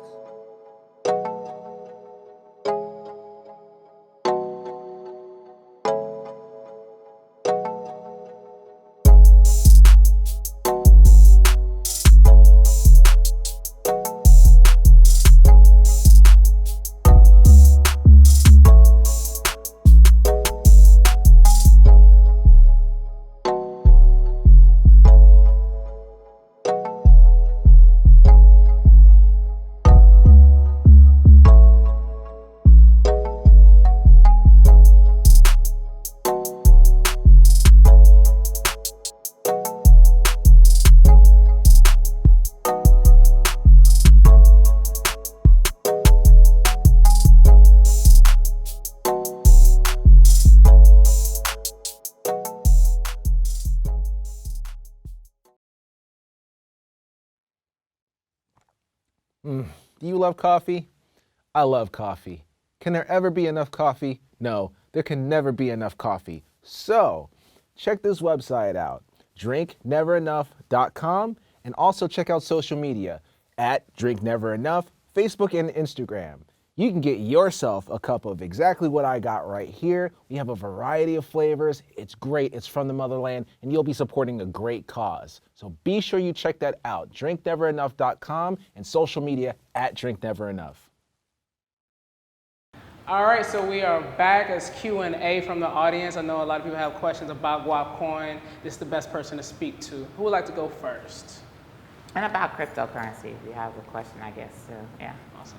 S5: Do you love coffee? I love coffee. Can there ever be enough coffee? No, there can never be enough coffee. So, check this website out, drinkneverenough.com, and also check out social media at drinkneverenough, Facebook and Instagram. You can get yourself a cup of exactly what I got right here. We have a variety of flavors. It's great. It's from the motherland, and you'll be supporting a great cause. So be sure you check that out, drinkneverenough.com, and social media at drinkneverenough.
S1: All right, so we are back as Q&A from the audience. I know a lot of people have questions about Guap Coin. This is the best person to speak to. Who would like to go first?
S2: And about cryptocurrency, if you have a question, I guess, so, yeah.
S1: Awesome.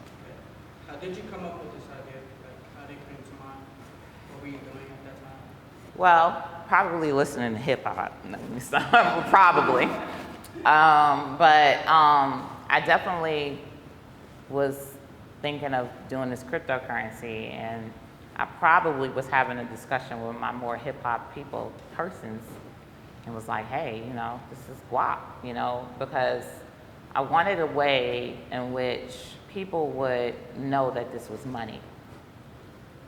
S11: How did you come up with this idea? Like, how did it come to mind? What were you doing at that time?
S2: Well, probably listening to hip hop. Probably. I definitely was thinking of doing this cryptocurrency, and I probably was having a discussion with my more hip hop persons, and was like, hey, you know, this is Guap, you know, because I wanted a way in which people would know that this was money,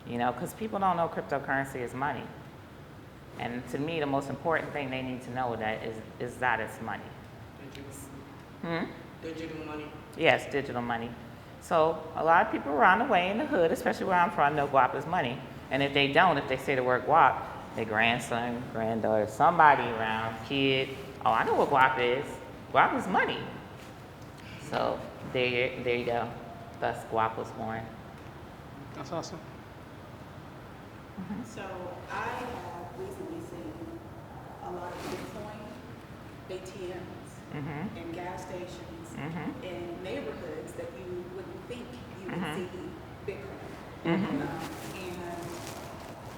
S2: you know, because people don't know cryptocurrency is money. And to me, the most important thing they need to know that is that it's money.
S11: Digital money?
S2: Yes, digital money. So a lot of people around the way in the hood, especially where I'm from, know Guap is money. And if they don't, if they say the word Guap, their grandson, granddaughter, somebody around, kid, oh, I know what Guap is. Guap is money. So there you go. Thus Guap was born.
S1: That's awesome.
S12: So I have recently seen a lot of Bitcoin ATMs and gas stations in neighborhoods that you wouldn't think you would see Bitcoin.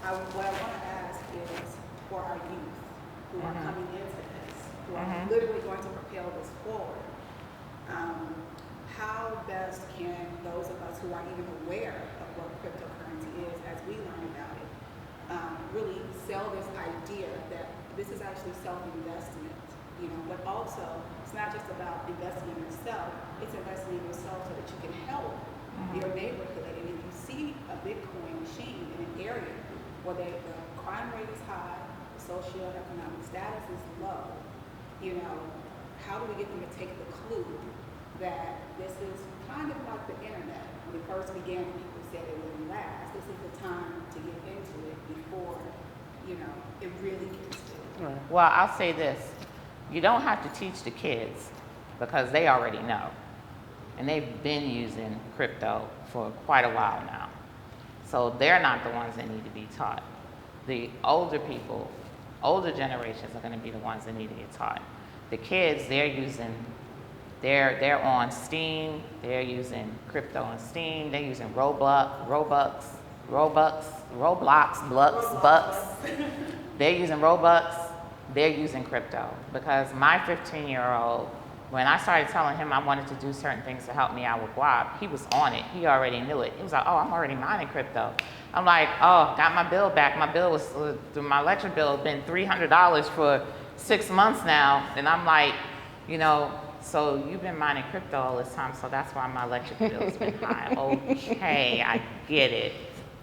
S12: What I want to ask is for our youth who are coming into this, who are literally going to propel this forward, how best can those of us who aren't even aware of what cryptocurrency is as we learn about it, really sell this idea that this is actually self-investment, you know, but also it's not just about investing in yourself, it's investing in yourself so that you can help your neighborhood. And if you see a Bitcoin machine in an area where the crime rate is high, the socioeconomic status is low, you know, how do we get them to take the clue that this is kind of like the internet? When it first began, people said it wouldn't last. This is the time to get into it before, you know, it really gets to it.
S2: Well, I'll say this. You don't have to teach the kids because they already know. And they've been using crypto for quite a while now. So they're not the ones that need to be taught. The older people, older generations are going to be the ones that need to get taught. The kids, they're on Steam, they're using crypto on Steam, they're using Roblox, Bucks. They're using Robux, they're using crypto. Because my 15-year-old, when I started telling him I wanted to do certain things to help me out with Guap, he was on it. He already knew it. He was like, oh, I'm already mining crypto. I'm like, oh, got my bill back. My bill was, my electric bill has been $300 for 6 months now. And I'm like, you know, so you've been mining crypto all this time, so that's why my electric bill's been high. Okay, I get it.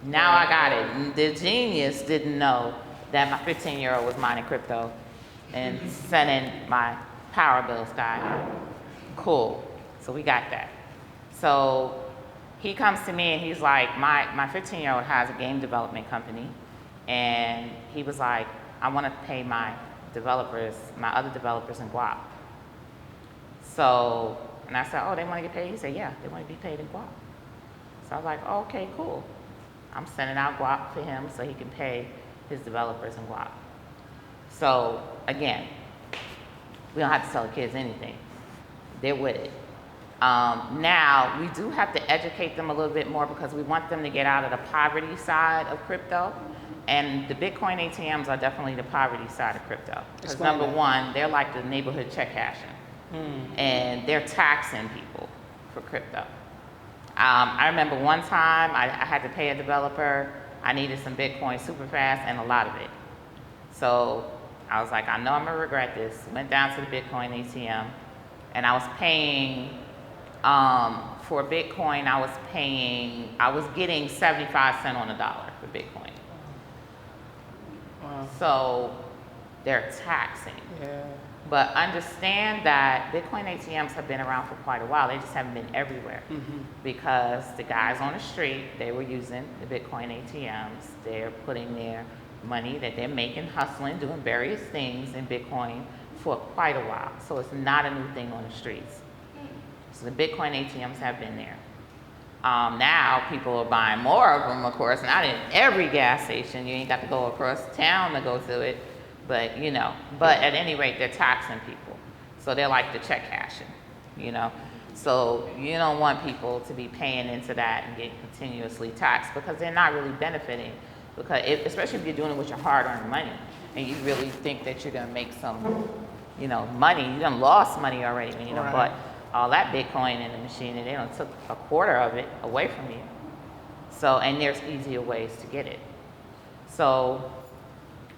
S2: Now I got it. The genius didn't know that my 15-year-old was mining crypto and sending my power bill sky high. Cool. So we got that. So he comes to me and he's like, my 15-year-old has a game development company, and he was like, I want to pay my other developers in Guap. So, and I said, oh, they want to get paid? He said, yeah, they want to be paid in Guap. So I was like, oh, okay, cool. I'm sending out Guap for him so he can pay his developers in Guap. So again, we don't have to tell the kids anything. They're with it. Now, we do have to educate them a little bit more because we want them to get out of the poverty side of crypto. And the Bitcoin ATMs are definitely the poverty side of crypto. Because number one, they're like the neighborhood check cashing. And they're taxing people for crypto. I remember one time I had to pay a developer. I needed some Bitcoin super fast and a lot of it. So I was like, I know I'm gonna regret this. Went down to the Bitcoin ATM and I was paying for Bitcoin, I was getting 75 cents on the dollar for Bitcoin.
S1: Wow.
S2: So they're taxing.
S1: Yeah.
S2: But understand that Bitcoin ATMs have been around for quite a while. They just haven't been everywhere. Because the guys on the street, they were using the Bitcoin ATMs. They're putting their money that they're making, hustling, doing various things in Bitcoin for quite a while. So it's not a new thing on the streets. So the Bitcoin ATMs have been there. Now people are buying more of them, of course, not in every gas station. You ain't got to go across town to go to it, but you know, but at any rate, they're taxing people. So they're like the check cashing, you know. So you don't want people to be paying into that and getting continuously taxed because they're not really benefiting. Because especially if you're doing it with your hard-earned money and you really think that you're gonna make some, you know, money. You done lost money already when you done bought all that Bitcoin in the machine and they done took a quarter of it away from you. So, and there's easier ways to get it. So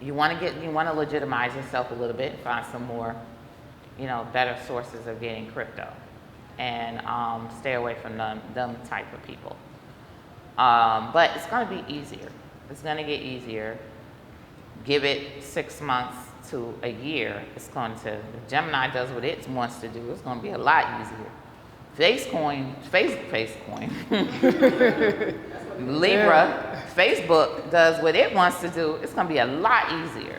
S2: you want to legitimize yourself a little bit and find some more, you know, better sources of getting crypto, and stay away from them type of people. But it's going to be easier. It's going to get easier. Give it 6 months to a year. It's going to, if Gemini does what it wants to do, it's going to be a lot easier. Libra, Facebook does what it wants to do, it's going to be a lot easier.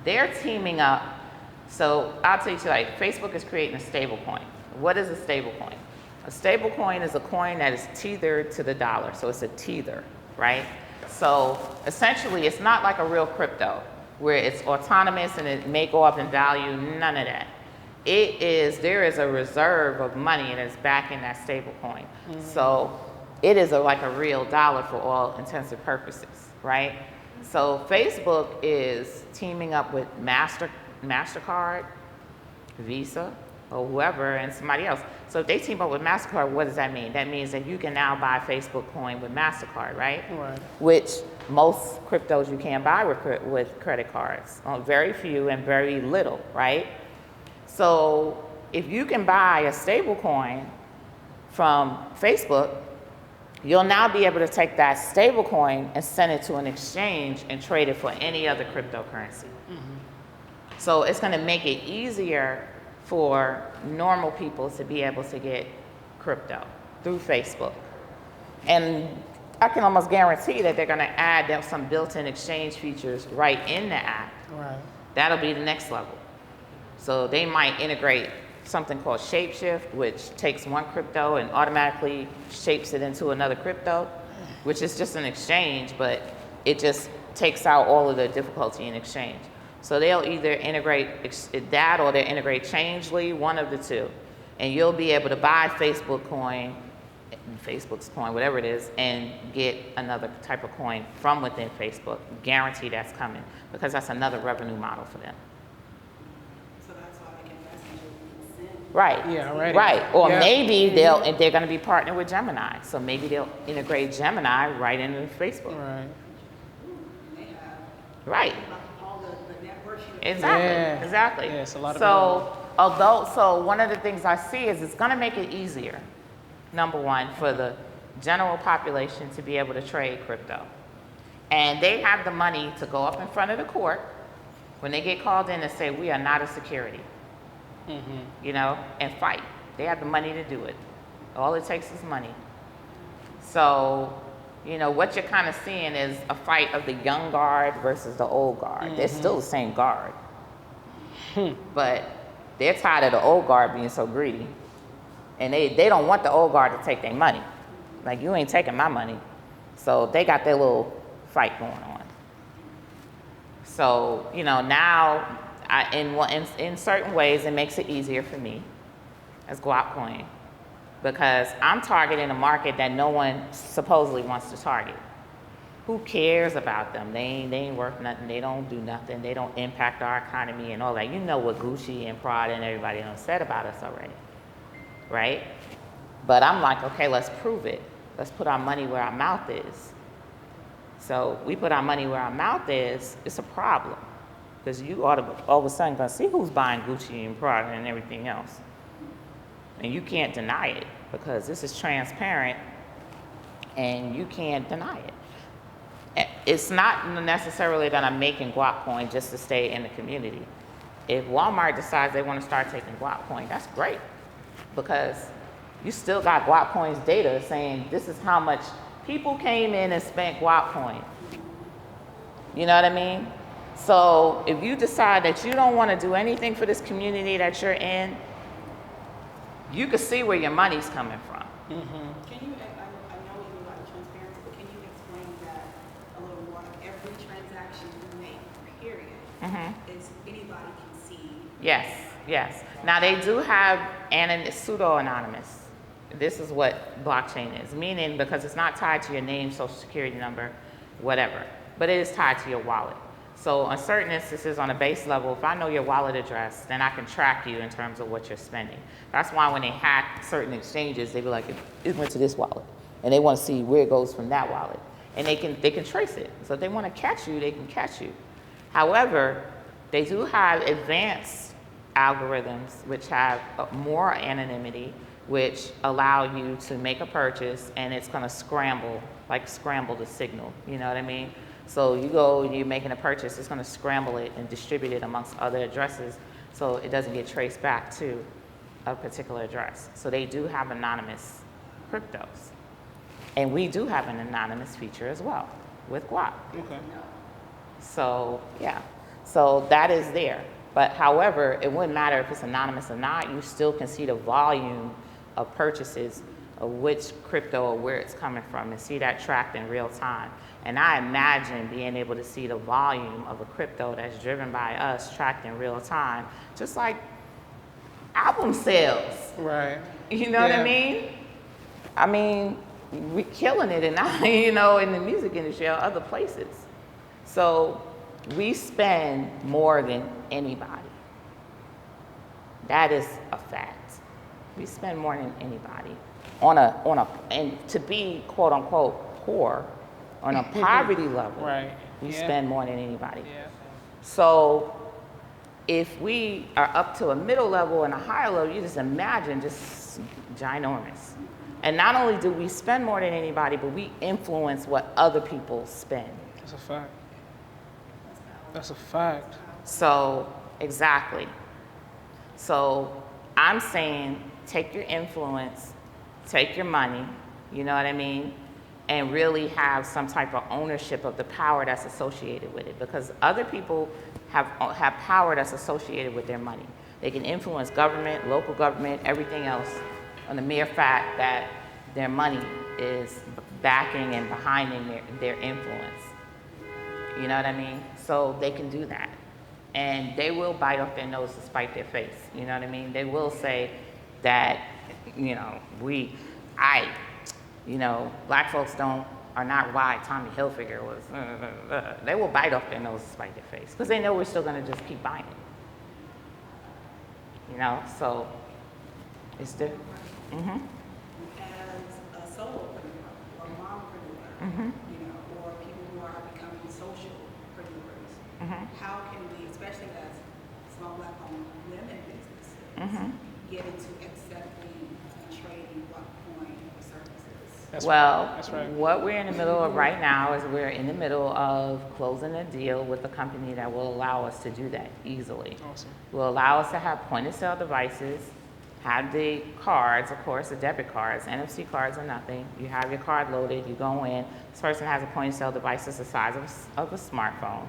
S2: They're teaming up. So I'll tell you, like, Facebook is creating a stable coin. What is a stable coin? A stable coin is a coin that is tethered to the dollar. So it's a tether, right? So essentially, it's not like a real crypto where it's autonomous and it may go up in value, none of that. There is a reserve of money and it's backing that stable coin. So it is like a real dollar for all intents and purposes, right? So Facebook is teaming up with MasterCard, Visa, or whoever, and somebody else. So if they team up with MasterCard, what does that mean? That means that you can now buy Facebook coin with MasterCard, right? Right. Which most cryptos you can't buy with credit cards. Very few and very little, right? So if you can buy a stable coin from Facebook, you'll now be able to take that stable coin and send it to an exchange and trade it for any other cryptocurrency. So it's going to make it easier for normal people to be able to get crypto through Facebook. And I can almost guarantee that they're going to add some built-in exchange features right in the app. Right. That'll be the next level. So they might integrate something called Shapeshift, which takes one crypto and automatically shapes it into another crypto, which is just an exchange, but it just takes out all of the difficulty in exchange. So they'll either integrate that or they'll integrate Changely, one of the two. And you'll be able to buy Facebook's coin, whatever it is, and get another type of coin from within Facebook. Guarantee that's coming, because that's another revenue model for them.
S12: So that's why they can message you.
S2: Right.
S1: Yeah, right.
S2: Right. Or maybe they're going to be partnered with Gemini. So maybe they'll integrate Gemini right into Facebook.
S1: Right.
S2: Right. Exactly.
S1: Yeah.
S2: Exactly.
S1: Yeah, it's a lot of
S2: so one of the things I see is it's going to make it easier, number one, for the general population to be able to trade crypto. And they have the money to go up in front of the court when they get called in and say, we are not a security, you know, and fight. They have the money to do it. All it takes is money. So, you know, what you're kind of seeing is a fight of the young guard versus the old guard. They're still the same guard. But they're tired of the old guard being so greedy. And they don't want the old guard to take their money. Like, you ain't taking my money. So they got their little fight going on. So, you know, now, in certain ways, it makes it easier for me as Guap Coin, because I'm targeting a market that no one supposedly wants to target. Who cares about them? They ain't worth nothing. They don't do nothing. They don't impact our economy and all that. You know what Gucci and Prada and everybody else said about us already, right? But I'm like, okay, let's prove it. Let's put our money where our mouth is. So we put our money where our mouth is, it's a problem. Because you all of a sudden gonna see who's buying Gucci and Prada and everything else. And you can't deny it. because this is transparent and you can't deny it. It's not necessarily that I'm making Guap coin just to stay in the community. If Walmart decides they want to start taking Guap coin, that's great, because you still got Guap coin's data saying this is how much people came in and spent Guap coin. You know what I mean? So if you decide that you don't want to do anything for this community that you're in, you can see where your money's coming from.
S12: Can you, I know you do a lot of transparency, but can you explain that a little more? Every transaction you make, period, is anybody can see.
S2: Yes, yes. Now they do have pseudo-anonymous. This is what blockchain is, meaning because it's not tied to your name, social security number, whatever, but it is tied to your wallet. So on certain instances on a base level, if I know your wallet address, then I can track you in terms of what you're spending. That's why when they hack certain exchanges, they be like, it went to this wallet. And they want to see where it goes from that wallet. And they can trace it. So if they want to catch you, they can catch you. However, they do have advanced algorithms which have more anonymity, which allow you to make a purchase and it's going to scramble the signal. You know what I mean? So you go and you're making a purchase, it's going to scramble it and distribute it amongst other addresses so it doesn't get traced back to a particular address. So they do have anonymous cryptos. And we do have an anonymous feature as well with Guap.
S1: Okay.
S2: So yeah, so that is there. But however, it wouldn't matter if it's anonymous or not, you still can see the volume of purchases of which crypto or where it's coming from and see that tracked in real time. And I imagine being able to see the volume of a crypto that's driven by us tracked in real time, just like album sales.
S1: Right.
S2: You know what I mean? I mean, we're killing it in the music industry or other places. So we spend more than anybody. That is a fact. We spend more than anybody and to be quote unquote poor on a poverty level.
S1: Right.
S2: We spend more than anybody.
S1: Yeah.
S2: So if we are up to a middle level and a higher level, you just imagine just ginormous. And not only do we spend more than anybody, but we influence what other people spend.
S1: That's a fact. That's a fact.
S2: So, exactly. So, I'm saying take your influence, take your money, you know what I mean, and really have some type of ownership of the power that's associated with it. Because other people have power that's associated with their money. They can influence government, local government, everything else on the mere fact that their money is backing and behinding their influence. You know what I mean? So they can do that. And they will bite off their nose to spite their face. You know what I mean? They will say that, black folks are not why Tommy Hilfiger was. They will bite off their nose to spite their face because they know we're still going to just keep buying it. So it's different.
S12: As a solopreneur or mompreneur, or people who are becoming socialpreneurs, how can we, especially as small black-owned women businesses, get into accepting and trading Guap for services?
S1: That's right.
S2: What we're in the middle of right now is we're in the middle of closing a deal with a company that will allow us to do that easily.
S1: Awesome.
S2: Will allow us to have point-of-sale devices, have the cards, of course, the debit cards. NFC cards are nothing. You have your card loaded, you go in. This person has a point-of-sale device that's the size of a smartphone,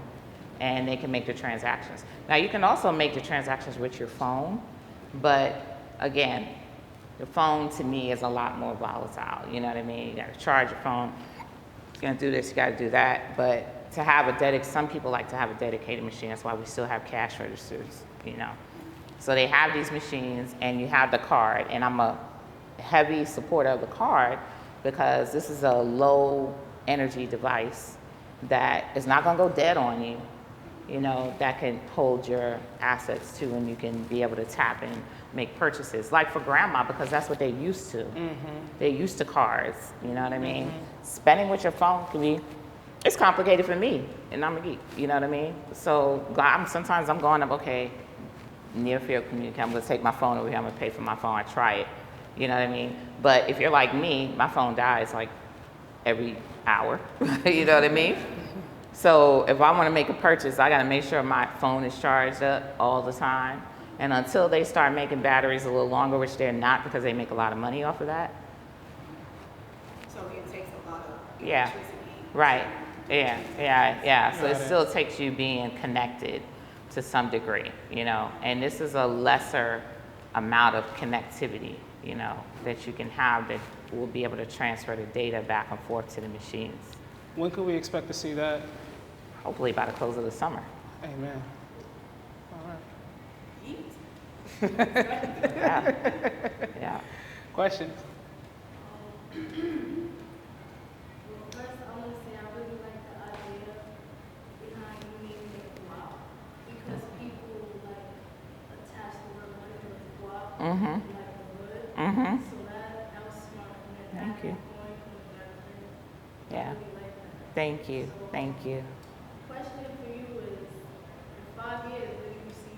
S2: and they can make the transactions. Now, you can also make the transactions with your phone, but again, the phone to me is a lot more volatile. You know what I mean? You got to charge your phone. You're going to do this, you got to do that. But to have some people like to have a dedicated machine. That's why we still have cash registers, So they have these machines and you have the card, and I'm a heavy supporter of the card because this is a low energy device that is not going to go dead on you, that can hold your assets too, and you can be able to tap and make purchases. Like for grandma, because that's what they're used to. They're used to cards, you know what I mean? Spending with your phone it's complicated for me, and I'm a geek, you know what I mean? So sometimes I'm going up, okay, near field communication, I'm gonna take my phone over here, I'm gonna pay for my phone, I try it. You know what I mean? But if you're like me, my phone dies like every hour. You know what I mean? So if I want to make a purchase, I got to make sure my phone is charged up all the time. And until they start making batteries a little longer, which they're not because they make a lot of money off of that.
S12: So it takes a lot of
S2: Yeah.
S12: electricity.
S2: Right. Yeah. So it
S1: Got it.
S2: still takes you being connected to some degree, you know. And this is a lesser amount of connectivity, you know, that you can have that will be able to transfer the data back and forth to the machines.
S1: When could we expect to see that?
S2: Hopefully by the close of the summer.
S1: Amen. All right.
S2: Yeah.
S1: Questions?
S6: First, I want to say I really like the idea behind you naming it Guap, because people like attach the word money to Guap,
S2: Mm-hmm.
S6: like the hood.
S2: Mm-hmm.
S6: So that was smart. And then
S2: Thank you.
S6: going from that,
S2: Yeah.
S6: I really like that.
S2: Thank you. Thank you.
S6: Question for you is, in 5 years, where do you see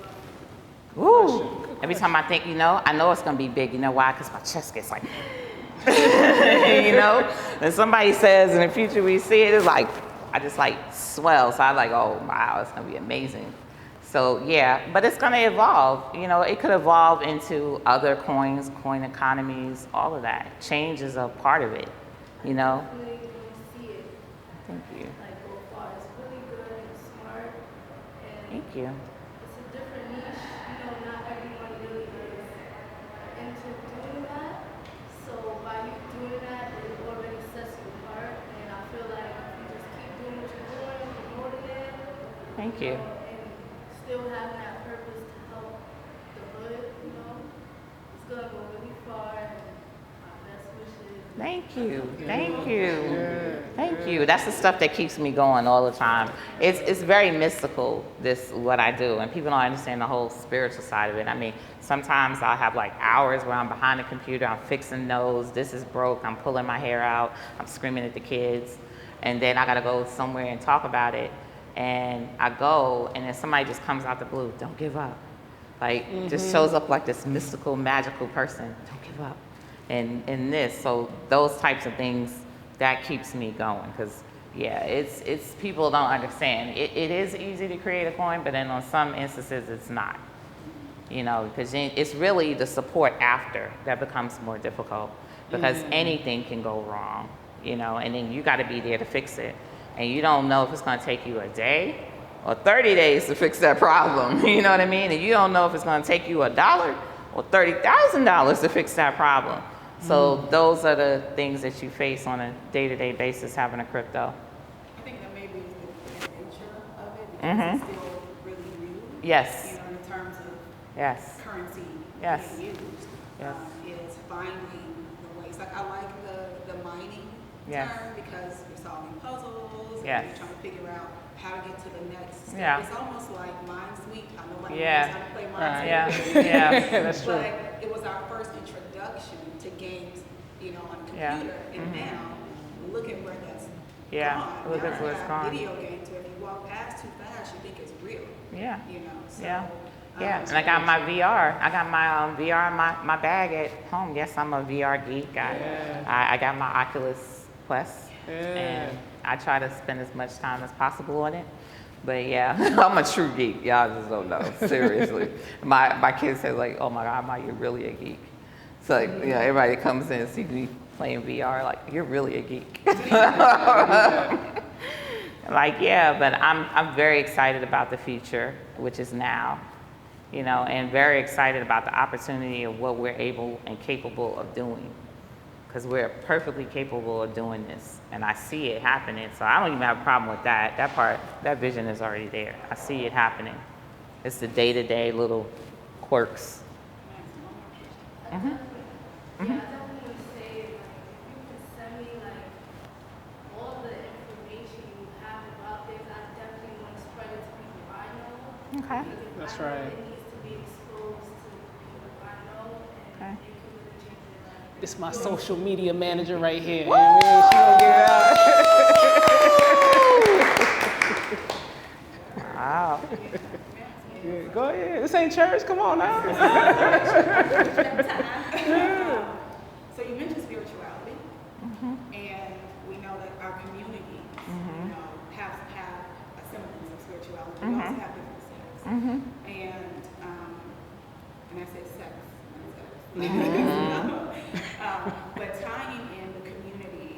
S6: Guap?
S2: Woo! Every time I think, you know, I know it's gonna be big. You know why? Because my chest gets like, you know. And somebody says in the future we see it, it's like I just like swell. So I'm like, oh wow, it's gonna be amazing. So yeah, but it's gonna evolve. You know, it could evolve into other coins, coin economies, all of that. Change is a part of it. You know.
S6: Definitely going to see it
S2: Thank you.
S6: like go far. It's really good and smart, and
S2: Thank you.
S6: it's a different niche. You know, not everyone really is into doing that. So by you doing that, it already sets you apart. And I feel like if you just keep doing what you're doing, promoting it,
S2: Thank you.
S6: and still having that purpose to help the hood, you know, it's gonna go really far. And my best wishes.
S2: Thank you. Thank you. Thank you. That's the stuff that keeps me going all the time. It's very mystical, this what I do, and people don't understand the whole spiritual side of it. I mean, sometimes I'll have like hours where I'm behind the computer, I'm fixing nose, this is broke, I'm pulling my hair out, I'm screaming at the kids, and then I gotta go somewhere and talk about it. And I go, and then somebody just comes out the blue, don't give up. Like, just shows up like this mystical, magical person, don't give up. And this, so those types of things, that keeps me going, because yeah, it's people don't understand. It is easy to create a coin, but then on some instances it's not. You know, because it's really the support after that becomes more difficult, because anything can go wrong, you know, and then you got to be there to fix it. And you don't know if it's going to take you a day or 30 days to fix that problem, you know what I mean? And you don't know if it's going to take you $1 or $30,000 to fix that problem. So those are the things that you face on a day-to-day basis having a crypto.
S12: I think that maybe is the nature of it, because it's still really new.
S2: Yes.
S12: You know, in terms of
S2: Yes.
S12: currency
S2: Yes.
S12: being used,
S2: Yes.
S12: is finding the ways. Like I like the mining
S2: Yes.
S12: term, because you're solving puzzles,
S2: Yes.
S12: and you're trying to figure out how to get to the next step.
S2: Yeah.
S12: It's almost like Minesweep. I know nobody
S2: Yeah.
S12: knows how to play
S1: Right.
S12: Minesweep.
S2: Yeah.
S1: That's true.
S12: But it was our first introduction to games, you know, on a
S2: Yeah.
S12: computer, and now look at where that's
S2: Yeah.
S12: gone.
S2: Look
S12: Now
S2: at where it's
S12: we have
S2: gone.
S12: Video games where if you walk past too fast, you think it's real.
S2: Yeah.
S12: You know. So,
S2: Yeah. Yeah, and I got my VR. I got my VR in my bag at home. Yes, I'm a VR geek. I got my Oculus Quest, and I try to spend as much time as possible on it. But yeah, I'm a true geek. Y'all just don't know. Seriously. My kids say like, oh my God, Ma, you're really a geek. So like, you know, everybody that comes in and sees me playing VR, like, you're really a geek. Like, yeah, but I'm very excited about the future, which is now, you know, and very excited about the opportunity of what we're able and capable of doing. Because we're perfectly capable of doing this, and I see it happening. So I don't even have a problem with that. That part, that vision is already there. I see it happening. It's the day-to-day little quirks.
S6: Yeah, I definitely would say, like, if you can send me, like, all the information you have about this, I definitely want to spread it to people I know.
S2: Okay.
S6: Because if
S1: That's
S6: I know
S1: right.
S6: it needs to be exposed to people I know, and it could really change their life.
S1: This is my social media manager right here. You know what I mean? She gonna get it out.
S2: Wow.
S1: Yeah, go ahead. This ain't church. Come on now.
S12: So you mentioned spirituality, and we know that our community, you know, have a semblance of spirituality. We also have differences, and I say sex, but tying in the community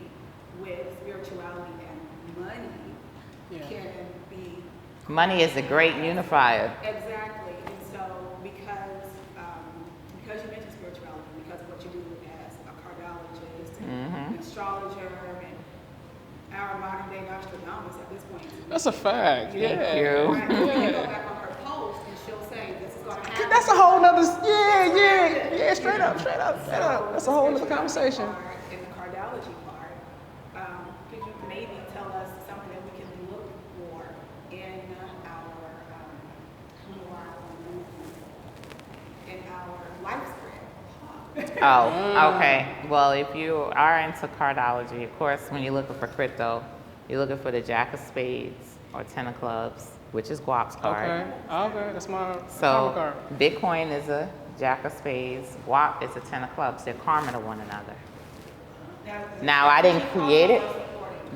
S12: with spirituality and money can be.
S2: Money is a great unifier.
S12: Exactly, and so because you mentioned spirituality, because of what you do as a cardiologist, and an astrologer, and our modern day Nostradamus at this point.
S1: That's a fact.
S2: Thank you.
S12: Right, you can go back on her post and she'll say this is going to happen.
S1: That's a whole nother, yeah, straight up. That's a whole nother conversation.
S12: In the cardiology part, could you maybe tell us something that we can look for in our lifespan?
S2: Oh, okay. Well, if you are into cardology, of course, when you're looking for crypto, you're looking for the Jack of Spades or Ten of Clubs, which is Guap's card.
S1: Okay, that's my
S2: So
S1: card.
S2: Bitcoin is a Jack of Spades, Guap is a Ten of Clubs. They're karma to one another. Now I didn't create it.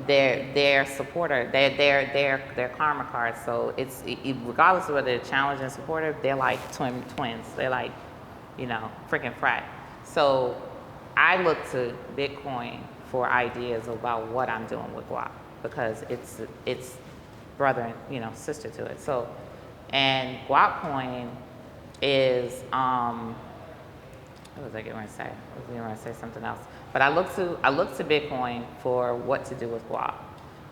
S2: They're supporter. They're karma cards. So it's regardless of whether they're challenged and supportive, they're like twins. They're like, you know, freaking frat. So I look to Bitcoin for ideas about what I'm doing with Guap because it's brother and, you know, sister to it. So, and Guap coin is what was I going to say? I was going to say something else. But I look to Bitcoin for what to do with Guap,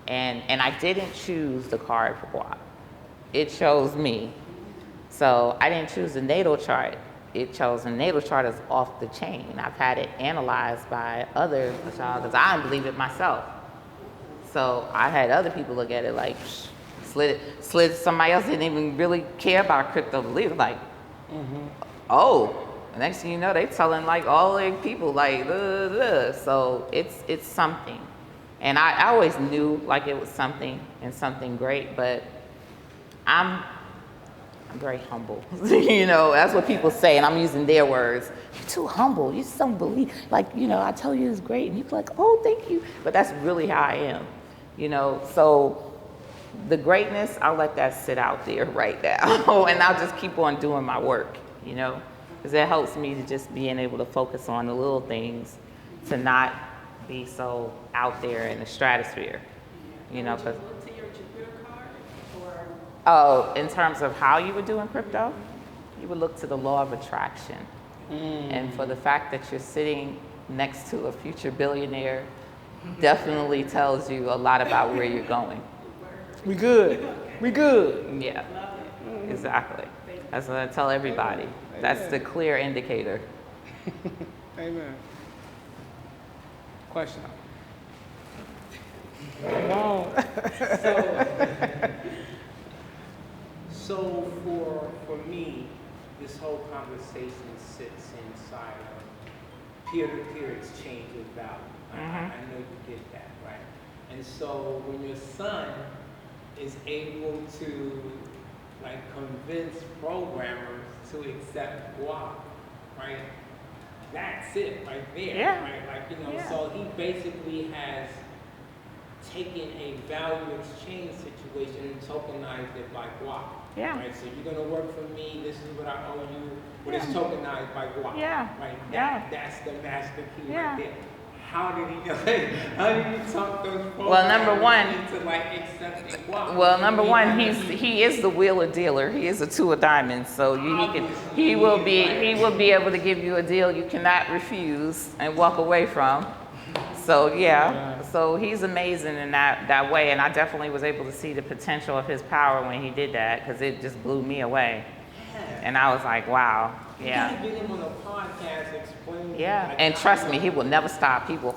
S2: and I didn't choose the card for Guap. It chose me. So I didn't choose the natal chart. It chose the natal chart as off the chain. I've had it analyzed by others because I didn't believe it myself. So I had other people look at it like, slid. Somebody else didn't even really care about crypto belief. Like, oh, the next thing you know, they telling like all the people like, so it's something. And I always knew like it was something and something great, but I'm very humble. You know, that's what people say, and I'm using their words. You're too humble. You just don't believe. Like, you know, I tell you it's great, and you're like, oh, thank you. But that's really how I am. You know, so the greatness, I'll let that sit out there right now, and I'll just keep on doing my work. You know, because that helps me to just being able to focus on the little things, to not be so out there in the stratosphere. You know, because. Oh, in terms of how you would do in crypto, you would look to the law of attraction. And for the fact that you're sitting next to a future billionaire definitely tells you a lot about where you're going.
S1: We good.
S2: Yeah, exactly. That's what I tell everybody. That's the clear indicator.
S1: Amen. Question. Come on.
S13: So for me, this whole conversation sits inside of peer-to-peer exchange of value. I know you get that, right? And so when your son is able to like convince programmers to accept Guap, right? That's it right there,
S2: Yeah.
S13: right? Like, you know, so he basically has taken a value exchange situation and tokenized it by Guap.
S2: Yeah.
S13: Right, so you're gonna work for me. This is what I owe you. But it's tokenized by Guap.
S2: Yeah.
S13: Right.
S2: Yeah.
S13: That's the master key
S2: Yeah.
S13: right there. How did he do it? How did you talk those programs
S2: Well, number one,
S13: into like accepting Guap?
S2: well, number one, he is the wheeler dealer. He is a two of diamonds, so he will be able to give you a deal you cannot refuse and walk away from. So yeah, so he's amazing in that way, and I definitely was able to see the potential of his power when he did that, because it just blew me away. And I was like, wow, yeah.
S13: You gotta get him on a podcast explaining.
S2: Yeah,
S13: like,
S2: and trust me, he will never stop. He will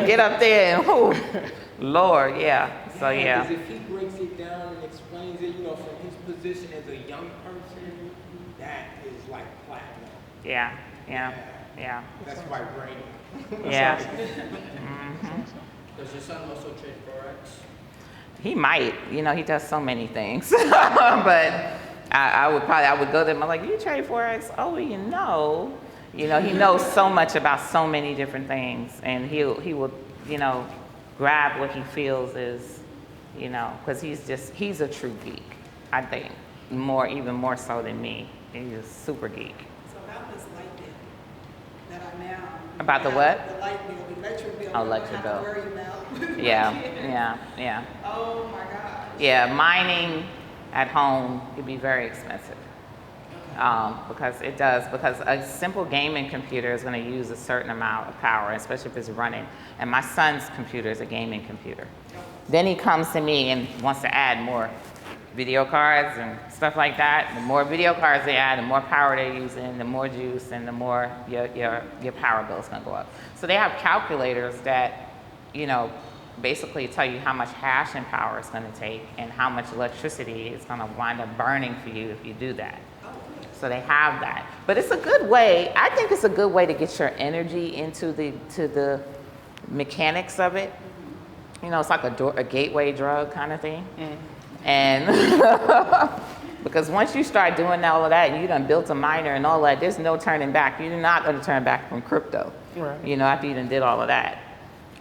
S2: get up there and whoo, Lord, yeah. So yeah.
S13: Because if he breaks it down and explains it, you know, from his position as a young person, that is like platinum.
S2: Yeah.
S13: That's vibranium.
S2: Yeah.
S11: Does your son also trade Forex?
S2: He might, you know, he does so many things. But I would go to him. I'm like, you trade forex? Oh, well, you know, he knows so much about so many different things, and he will, you know, grab what he feels is, you know, because he's a true geek. I think even more so than me. He's a super geek.
S12: So about this light bill that I now
S2: About the what?
S12: The light bill, the electric bill.
S2: Oh, electric bill.
S12: I don't have to worry about.
S2: Yeah.
S12: Oh my gosh.
S2: Yeah, mining at home can be very expensive. Because a simple gaming computer is going to use a certain amount of power, especially if it's running. And my son's computer is a gaming computer. Then he comes to me and wants to add more video cards and stuff like that. The more video cards they add, the more power they're using, the more juice, and the more your power bill is going to go up. So they have calculators that, you know, basically tell you how much hash and power it's going to take and how much electricity it's going to wind up burning for you if you do that. So they have that. But it's a good way, I think it's a good way to get your energy into the mechanics of it. You know, it's like a gateway drug kind of thing. And because once you start doing all of that and you done built a miner and all that, there's no turning back. You're not going to turn back from crypto, you know, after you done did all of that.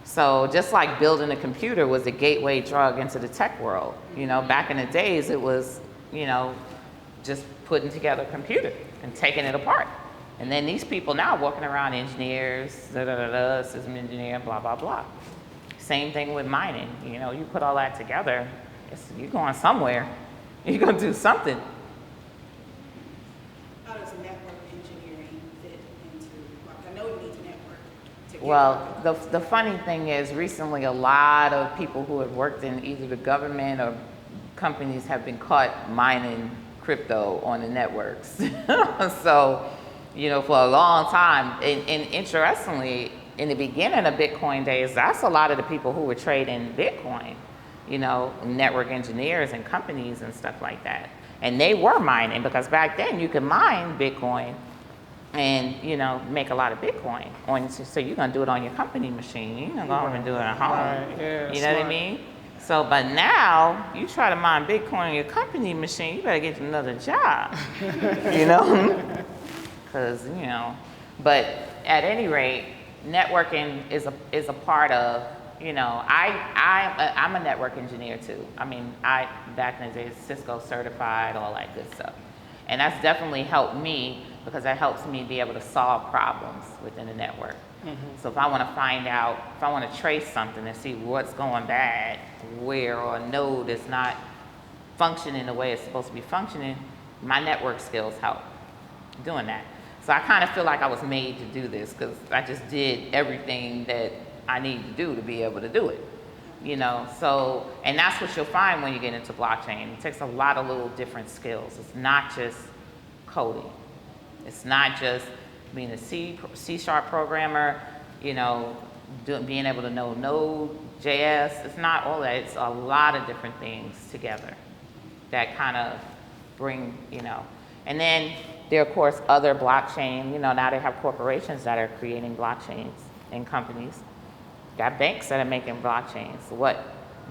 S2: So just like building a computer was a gateway drug into the tech world. You know, back in the days, it was, you know, just putting together a computer and taking it apart. And then these people now walking around, engineers, system engineer, blah, blah, blah. Same thing with mining. You know, you put all that together, you're going somewhere. You're going to do something.
S12: How does network engineering fit into, I know you need to network to get
S2: Well, the funny thing is recently a lot of people who have worked in either the government or companies have been caught mining crypto on the networks. So, you know, for a long time, and interestingly, in the beginning of Bitcoin days, that's a lot of the people who were trading Bitcoin, you know, network engineers and companies and stuff like that. And they were mining because back then you could mine Bitcoin and, you know, make a lot of Bitcoin. So you're going to do it on your company machine. You're going to go home and do it at home.
S1: Right. Yeah,
S2: you know what I mean? So, but now you try to mine Bitcoin on your company machine, you better get another job, you know? Because, you know, but at any rate, networking is a part of, you know, I'm a network engineer too. I mean, back in the days, Cisco certified, all that good stuff. And that's definitely helped me because that helps me be able to solve problems within the network. So if I want to find out, if I want to trace something and see what's going bad, where or a node is not functioning the way it's supposed to be functioning, my network skills help doing that. So I kind of feel like I was made to do this because I just did everything that I need to do to be able to do it, you know? So, and that's what you'll find when you get into blockchain. It takes a lot of little different skills. It's not just coding. It's not just being a C# programmer, you know, being able to know Node.js. It's not all that. It's a lot of different things together that kind of bring, you know. And then there are, of course, other blockchain. You know, now they have corporations that are creating blockchains and companies. Got banks that are making blockchains.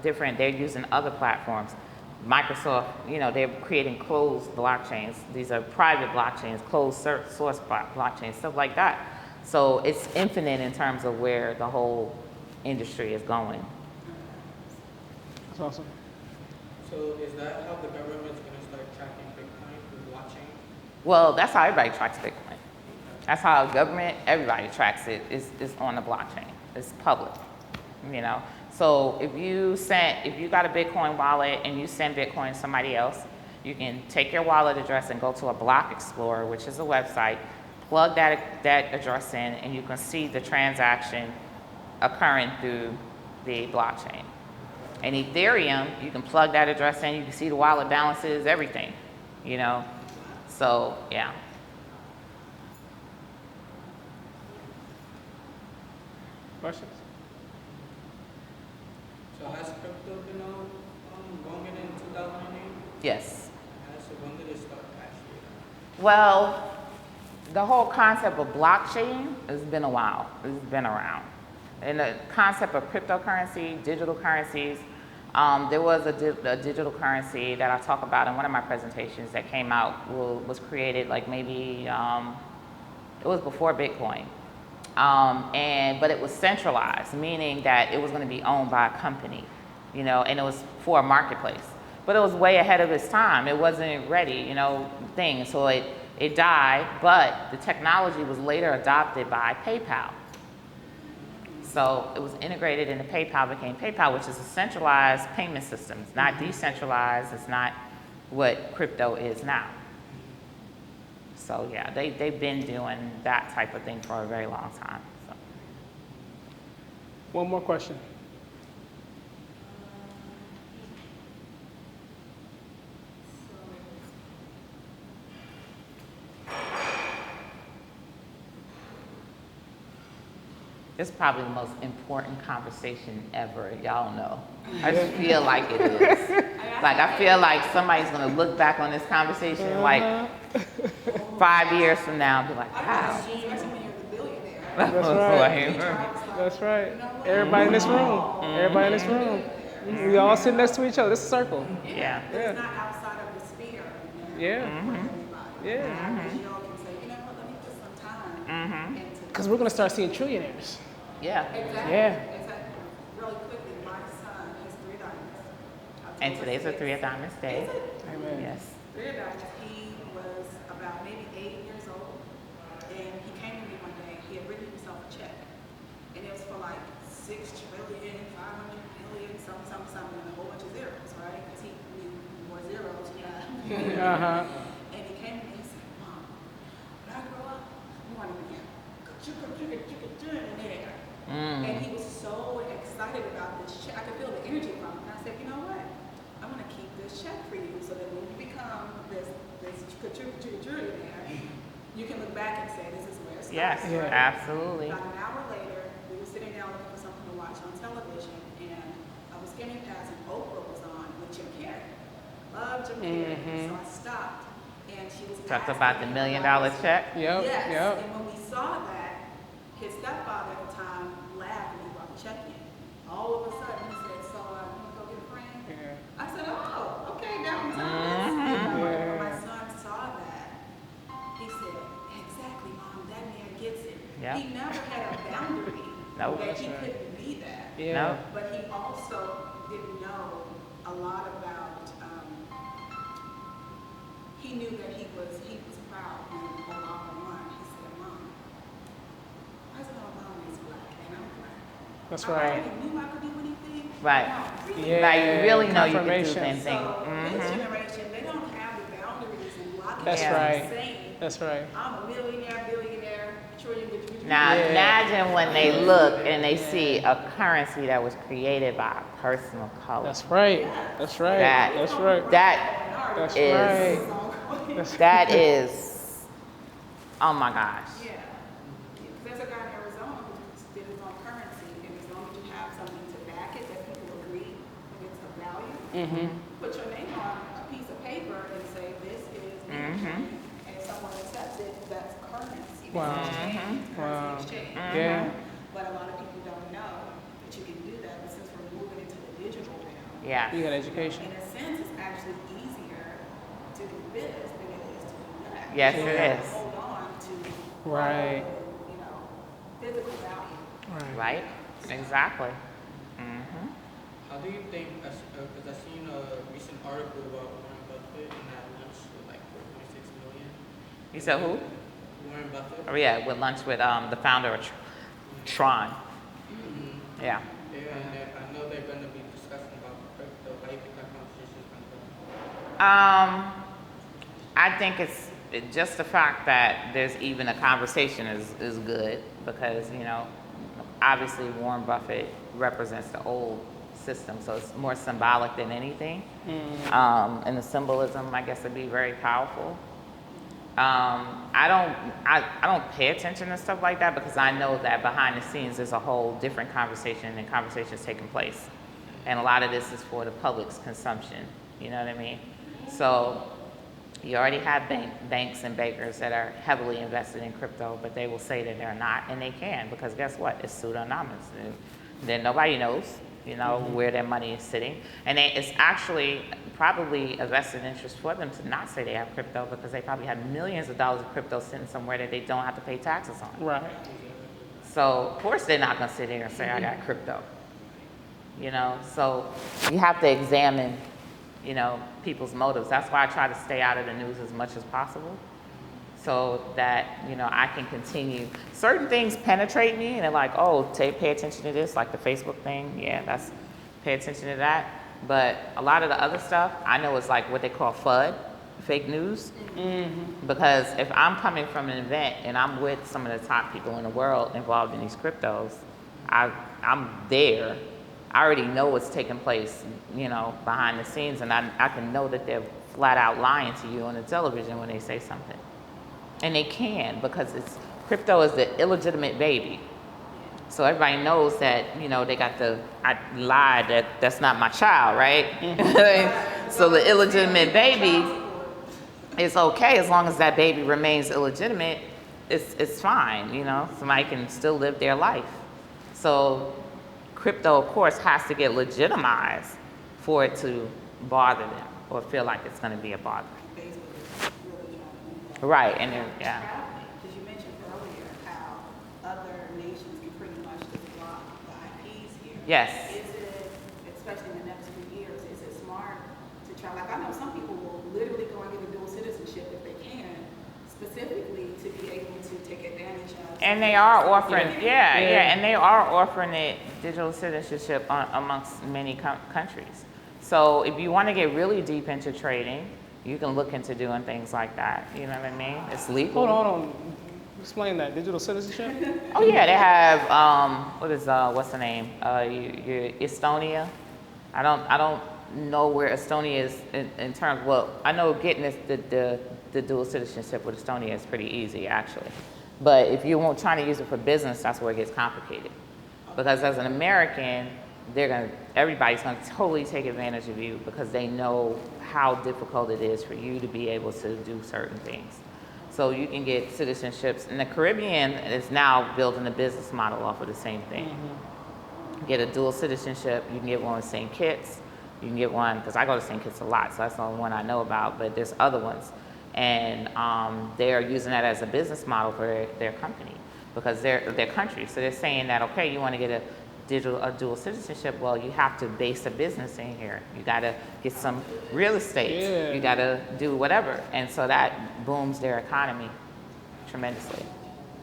S2: They're using other platforms. Microsoft, you know, they're creating closed blockchains. These are private blockchains, closed source blockchains, stuff like that. So it's infinite in terms of where the whole industry is going.
S1: That's awesome.
S11: So is that how the government's going to start tracking Bitcoin through blockchain?
S2: Well, that's how everybody tracks Bitcoin. That's how government, everybody tracks it, is on the blockchain. It's public, you know. So if you got a Bitcoin wallet and you send Bitcoin to somebody else, you can take your wallet address and go to a block explorer, which is a website, plug that address in, and you can see the transaction occurring through the blockchain. And Ethereum, you can plug that address in, you can see the wallet balances, everything, you know. So, yeah.
S1: Questions?
S11: So has crypto been going in 2008?
S2: Yes.
S11: So when did it start actually?
S2: Well, the whole concept of blockchain has been a while. It's been around. And the concept of cryptocurrency, digital currencies, There was a digital currency that I talk about in one of my presentations that came out, was created like maybe, it was before Bitcoin. But it was centralized, meaning that it was going to be owned by a company, you know, and it was for a marketplace. But it was way ahead of its time. It wasn't ready, you know, thing. So it died, but the technology was later adopted by PayPal. So it was integrated into PayPal, became PayPal, which is a centralized payment system. It's not decentralized. It's not what crypto is now. So yeah, they've been doing that type of thing for a very long time. So.
S1: One more question.
S2: It's probably the most important conversation ever, y'all know. I just feel like it is. Like, I feel like somebody's gonna look back on this conversation like 5 years from now and be like, wow.
S1: That's right. That's right. Everybody in this room. Everybody in this room. We all sit next to each other. This is a circle.
S2: Yeah.
S12: It's not outside of the sphere.
S1: Yeah. Yeah.
S12: You all can say, you know what, let me put some time into
S1: Because we're going to start seeing trillionaires.
S2: Yeah.
S12: Exactly.
S1: Yeah.
S12: Exactly. Really quickly, my son is 3 diamonds.
S2: And today's a 3 of Diamonds Day.
S1: Amen.
S2: Yes.
S12: 3 diamonds. He was about maybe 8 years old, and he came to me one day. He had written himself a check, and it was for like 6,500,000,000,000, something, and a whole bunch of zeros, right? Because he knew more zeros. Yeah. And he came to me and said, "Mom, when I grow up, I want to be a millionaire." And he was so excited about this check. I could feel the energy from him. And I said, you know what? I'm going to keep this check for you so that when you become this trillionaire, you can look back and say, this is where it started.
S2: Yes, absolutely.
S12: About an hour later, we were sitting down looking for something to watch on television, and I was skimming past and Oprah was on with Jim Carrey. Love Jim Carrey. So I stopped, and she was
S2: Talked about the $1 million check.
S1: Yep.
S12: Yes.
S1: Yep.
S12: And when we saw that, his stepfather at the time laughed when he brought the check in. All of a sudden, he said, "So, you want to go get a friend?"
S1: Yeah.
S12: I said, "Oh, okay, now I'm telling you." When my son saw that, he said, "Exactly, Mom. That man gets it."
S2: Yeah.
S12: He never had a boundary
S2: Nope.
S12: that he couldn't be that.
S1: Yeah.
S2: No.
S12: But he also didn't know a lot about. He knew that he was proud when Obama won. He said, "Mom, President Obama is black and I'm black.
S1: That's
S12: I
S1: right.
S12: already knew I could do anything.
S2: Right.
S12: Really?
S2: Like, you really know you can do the
S1: Confirmation.
S2: same thing.
S12: So this generation, they don't have the boundaries and blockages.
S1: That's
S2: Yeah.
S1: right.
S12: Saying,
S1: That's right.
S12: I'm a millionaire, billionaire, trillion.
S2: Now imagine when they look and they see a currency that was created by a person of color.
S1: That's right. That's right.
S2: That-
S1: That's right.
S2: That
S1: That's
S2: is,
S1: right. That's
S2: that is, oh my gosh.
S12: Yeah. There's a guy in Arizona who did his own currency, and as long as you have something to back it that people agree it's of value, put your name on a piece of paper and say, this is and if someone accepts it, that's currency.
S1: Wow.
S12: Exchange,
S1: Wow.
S12: currency exchange.
S1: Yeah.
S12: But a lot of people don't know that you can do that, but since we're moving into the digital realm,
S2: Yeah.
S1: You got education.
S12: in a sense, it's actually easier to do this than it is to do that.
S2: Yes,
S12: You
S2: it
S12: have to
S2: is.
S12: hold on to
S1: Right.
S12: you know, physical value.
S2: Right? Exactly.
S11: How do you think, because I've seen a recent article about Warren Buffett and that lunch with like 4.6 million.
S2: You said who?
S11: Warren Buffett.
S2: Oh yeah, with lunch with the founder of Tron. Yeah.
S11: Yeah, and I know they're going to be discussing about crypto. How do you think that conversation is going to go?
S2: I think it's just the fact that there's even a conversation is good because, you know, obviously Warren Buffett represents the old system, so it's more symbolic than anything. And the symbolism, I guess, would be very powerful. I don't pay attention to stuff like that because I know that behind the scenes there's a whole different conversation and conversations taking place. And a lot of this is for the public's consumption, you know what I mean? So you already have banks and bankers that are heavily invested in crypto, but they will say that they're not, and they can, because guess what? It's pseudonymous. And then nobody knows. you know, where their money is sitting. And it's actually probably a vested interest for them to not say they have crypto, because they probably have millions of dollars of crypto sitting somewhere that they don't have to pay taxes on.
S1: Right.
S2: So of course they're not gonna sit there and say, I got crypto. You know, so you have to examine, you know, people's motives. That's why I try to stay out of the news as much as possible, so that, you know, I can continue. Certain things penetrate me, and they're like, oh, pay attention to this, like the Facebook thing. Yeah, pay attention to that. But a lot of the other stuff, I know it's like what they call FUD, fake news. Because if I'm coming from an event and I'm with some of the top people in the world involved in these cryptos, I'm there. I already know what's taking place, you know, behind the scenes, and I can know that they're flat out lying to you on the television when they say something. And they can, because crypto is the illegitimate baby. So everybody knows that, you know, I lied, that's not my child, right? So the illegitimate baby is okay as long as that baby remains illegitimate. It's fine, you know. Somebody can still live their life. So crypto, of course, has to get legitimized for it to bother them or feel like it's going to be a bother. Right, and then, yeah.
S12: Because you mentioned earlier how other nations can pretty much just block the IPs here.
S2: Yes.
S12: Is it, especially in the next few years, is it smart to try, like I know some people will literally go and get a dual citizenship if they can, specifically to be able to take advantage of.
S2: And they are offering, and they are offering it, digital citizenship amongst many countries. So if you want to get really deep into trading, you can look into doing things like that. You know what I mean? It's legal.
S1: Hold on. Explain that. Digital citizenship?
S2: Oh yeah, they have what's the name? Estonia. I don't know where Estonia is in terms. Well, I know getting the dual citizenship with Estonia is pretty easy actually. But if you won't try to use it for business, that's where it gets complicated. Because as an American, everybody's gonna totally take advantage of you because they know how difficult it is for you to be able to do certain things. So you can get citizenships, and the Caribbean is now building a business model off of the same thing. Get a dual citizenship, you can get one with St. Kitts, you can get one, because I go to St. Kitts a lot, so that's the only one I know about, but there's other ones. And they're using that as a business model for their company, because their country. So they're saying that, okay, you want to get a dual citizenship, well, you have to base a business in here. You got to get some real estate.
S1: Yeah.
S2: You got to do whatever. And so that booms their economy tremendously.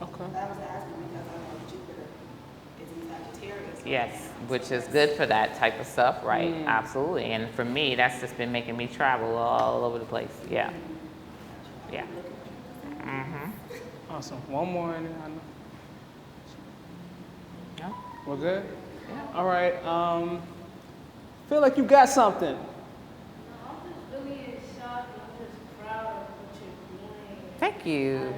S12: I
S1: Okay.
S12: was asking because I know Jupiter is in Sagittarius.
S2: Yes, which is good for that type of stuff, right? Absolutely. And for me, that's just been making me travel all over the place. Yeah. Yeah.
S1: Awesome. One more, and then I know.
S2: No?
S1: We're good? Yeah. All right. Feel like you got something.
S6: I'm just really in shock and I'm just proud of what you're doing.
S2: Thank you.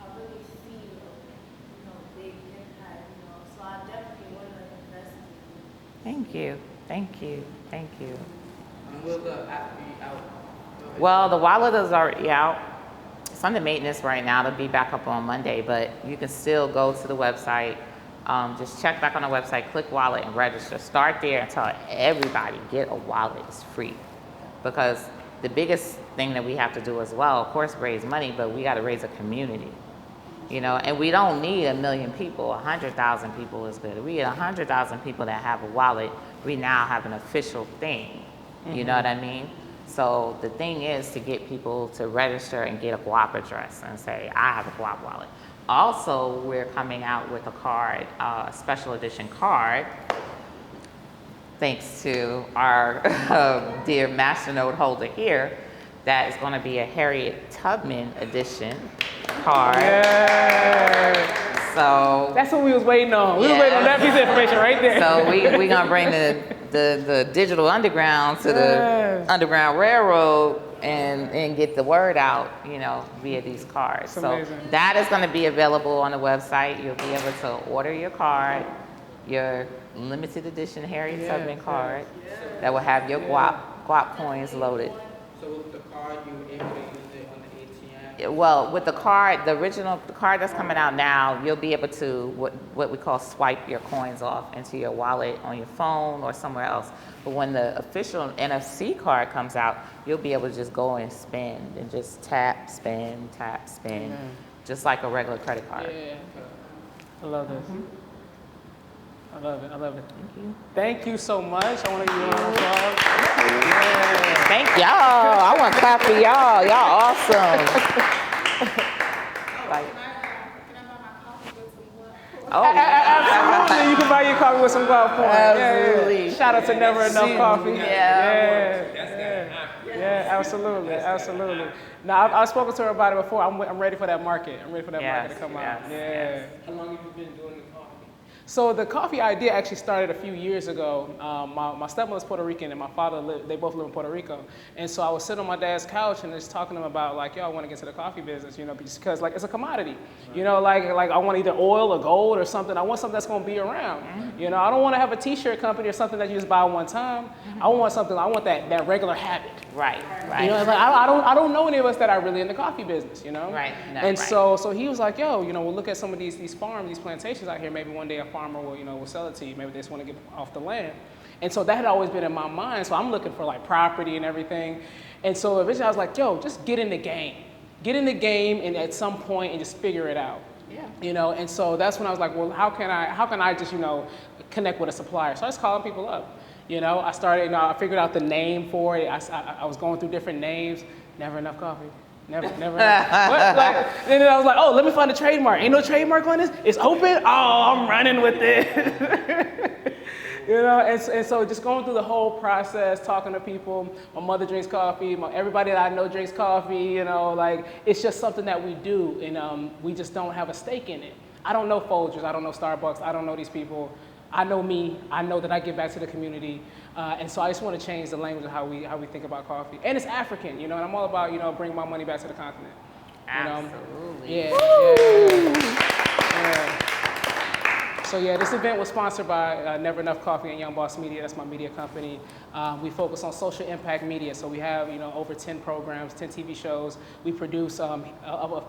S6: I really see, you know, big impact, you know, so I definitely want to invest in you.
S2: Thank you. Thank you. Thank you.
S11: And will the app be out?
S2: Well, the wallet is already out. It's under maintenance right now. It'll be back up on Monday, but you can still go to the website. Just check back on the website, click wallet, and register. Start there and tell everybody, get a wallet. It's free. Because the biggest thing that we have to do as well, of course, raise money, but we got to raise a community. You know, and we don't need 1 million people. 100,000 people is good. If we get 100,000 people that have a wallet, we now have an official thing. You know what I mean? So the thing is to get people to register and get a Guap address and say, I have a Guap wallet. Also, we're coming out with a card, a special edition card, thanks to our dear Masternode holder here, that is going to be a Harriet Tubman edition card.
S1: Yeah.
S2: So
S1: that's what we was waiting on. We was waiting on that piece of information right there.
S2: So we're gonna bring the digital underground to the Underground Railroad and get the word out, you know, via these cards.
S1: That's
S2: so
S1: amazing.
S2: that is going to be available on the website. You'll be able to order your card, your limited edition Harriet Tubman card that will have your Guap coins loaded.
S11: So with the card, you were able to use it on the ATM?
S2: Well, with the card, the card that's coming out now, you'll be able to what we call swipe your coins off into your wallet on your phone or somewhere else. But when the official NFC card comes out, you'll be able to just go and spend and just tap, spend, just like a regular credit card.
S1: Yeah. I love this. I love it. I love it.
S2: Thank you.
S1: Thank you so much. I want to give you a round of applause. Yeah.
S2: Thank y'all. I want to clap for y'all. Y'all awesome. Like,
S1: absolutely. You can buy your coffee with some Guap coin.
S2: Absolutely.
S1: Yeah. Shout out to Never Enough Coffee.
S2: Yeah.
S1: Yeah, absolutely. Now, I've spoken to her about it before. I'm ready for that market. I'm ready for that market to come out. Yeah.
S13: How long have you been doing the coffee?
S1: So the coffee idea actually started a few years ago. My stepmother's Puerto Rican and my father, they both live in Puerto Rico. And so I was sitting on my dad's couch and just talking to him about like, yo, I want to get into the coffee business, you know, because like it's a commodity. Right. You know, like I want either oil or gold or something. I want something that's going to be around. Mm-hmm. You know, I don't want to have a t-shirt company or something that you just buy one time. Mm-hmm. I want that regular habit.
S2: Right.
S1: You know, like I don't know any of us that are really in the coffee business, you know?
S2: Right.
S1: So he was like, yo, you know, we'll look at some of these farms, these plantations out here. Maybe one day a farmer will sell it to you. Maybe they just want to get off the land. And so that had always been in my mind. So I'm looking for like property and everything. And so eventually I was like, yo, just get in the game. Get in the game and at some point and just figure it out. Yeah. You know, and so that's when I was like, well, how can I just, you know, connect with a supplier? So I was calling people up. You know, I started, you know, I figured out the name for it. I was going through different names. Never Enough Coffee. Never enough. What? Like, and then I was like, oh, let me find a trademark. Ain't no trademark on this? It's open? Oh, I'm running with it. You know, and so just going through the whole process, talking to people. My mother drinks coffee. Everybody that I know drinks coffee. You know, like it's just something that we do, and we just don't have a stake in it. I don't know Folgers. I don't know Starbucks. I don't know these people. I know me. I know that I give back to the community, and so I just want to change the language of how we think about coffee. And it's African, you know, and I'm all about, you know, bringing my money back to the continent. You know?
S2: Absolutely.
S1: Yeah. So yeah, this event was sponsored by Never Enough Coffee and Young Boss Media. That's my media company. We focus on social impact media. So we have, you know, over 10 programs, 10 TV shows. We produce up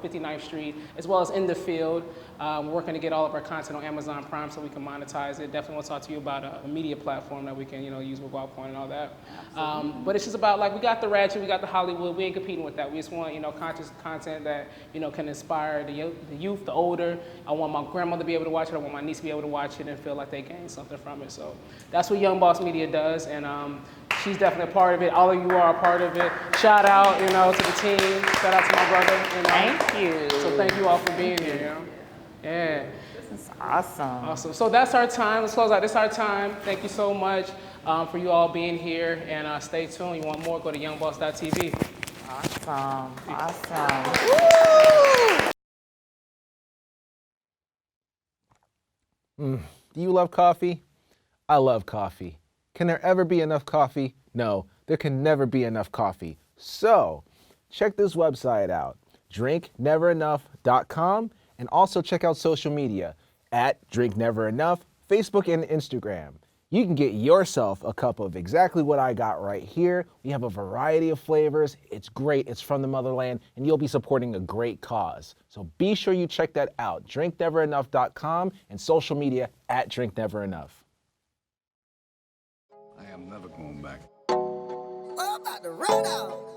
S1: 59th Street, as well as in the field. We're working to get all of our content on Amazon Prime so we can monetize it. Definitely want to talk to you about a media platform that we can, you know, use with Guap Coin and all that. But it's just about, like, we got the ratchet, we got the Hollywood. We ain't competing with that. We just want, you know, conscious content that, you know, can inspire the youth, the older. I want my grandmother to be able to watch it. I want my niece to be able to watch it and feel like they gain something from it. So that's what Young Boss Media does, and she's definitely a part of it. All of you are a part of it. Shout out, you know, to the team. Shout out to my brother. You know.
S2: Thank you.
S1: So thank you all for being here. You know? Yeah.
S2: This is awesome.
S1: Awesome. So that's our time. Let's close out. This is our time. Thank you so much for you all being here, and stay tuned. You want more? Go to youngboss.tv.
S2: Awesome.
S5: Do you love coffee? I love coffee. Can there ever be enough coffee? No, there can never be enough coffee. So, check this website out, drinkneverenough.com, and also check out social media at drinkneverenough, Facebook and Instagram. You can get yourself a cup of exactly what I got right here. We have a variety of flavors. It's great. It's from the motherland, and you'll be supporting a great cause. So be sure you check that out, drinkneverenough.com, and social media at drinkneverenough.
S3: I am never going back.
S4: I'm about to run out.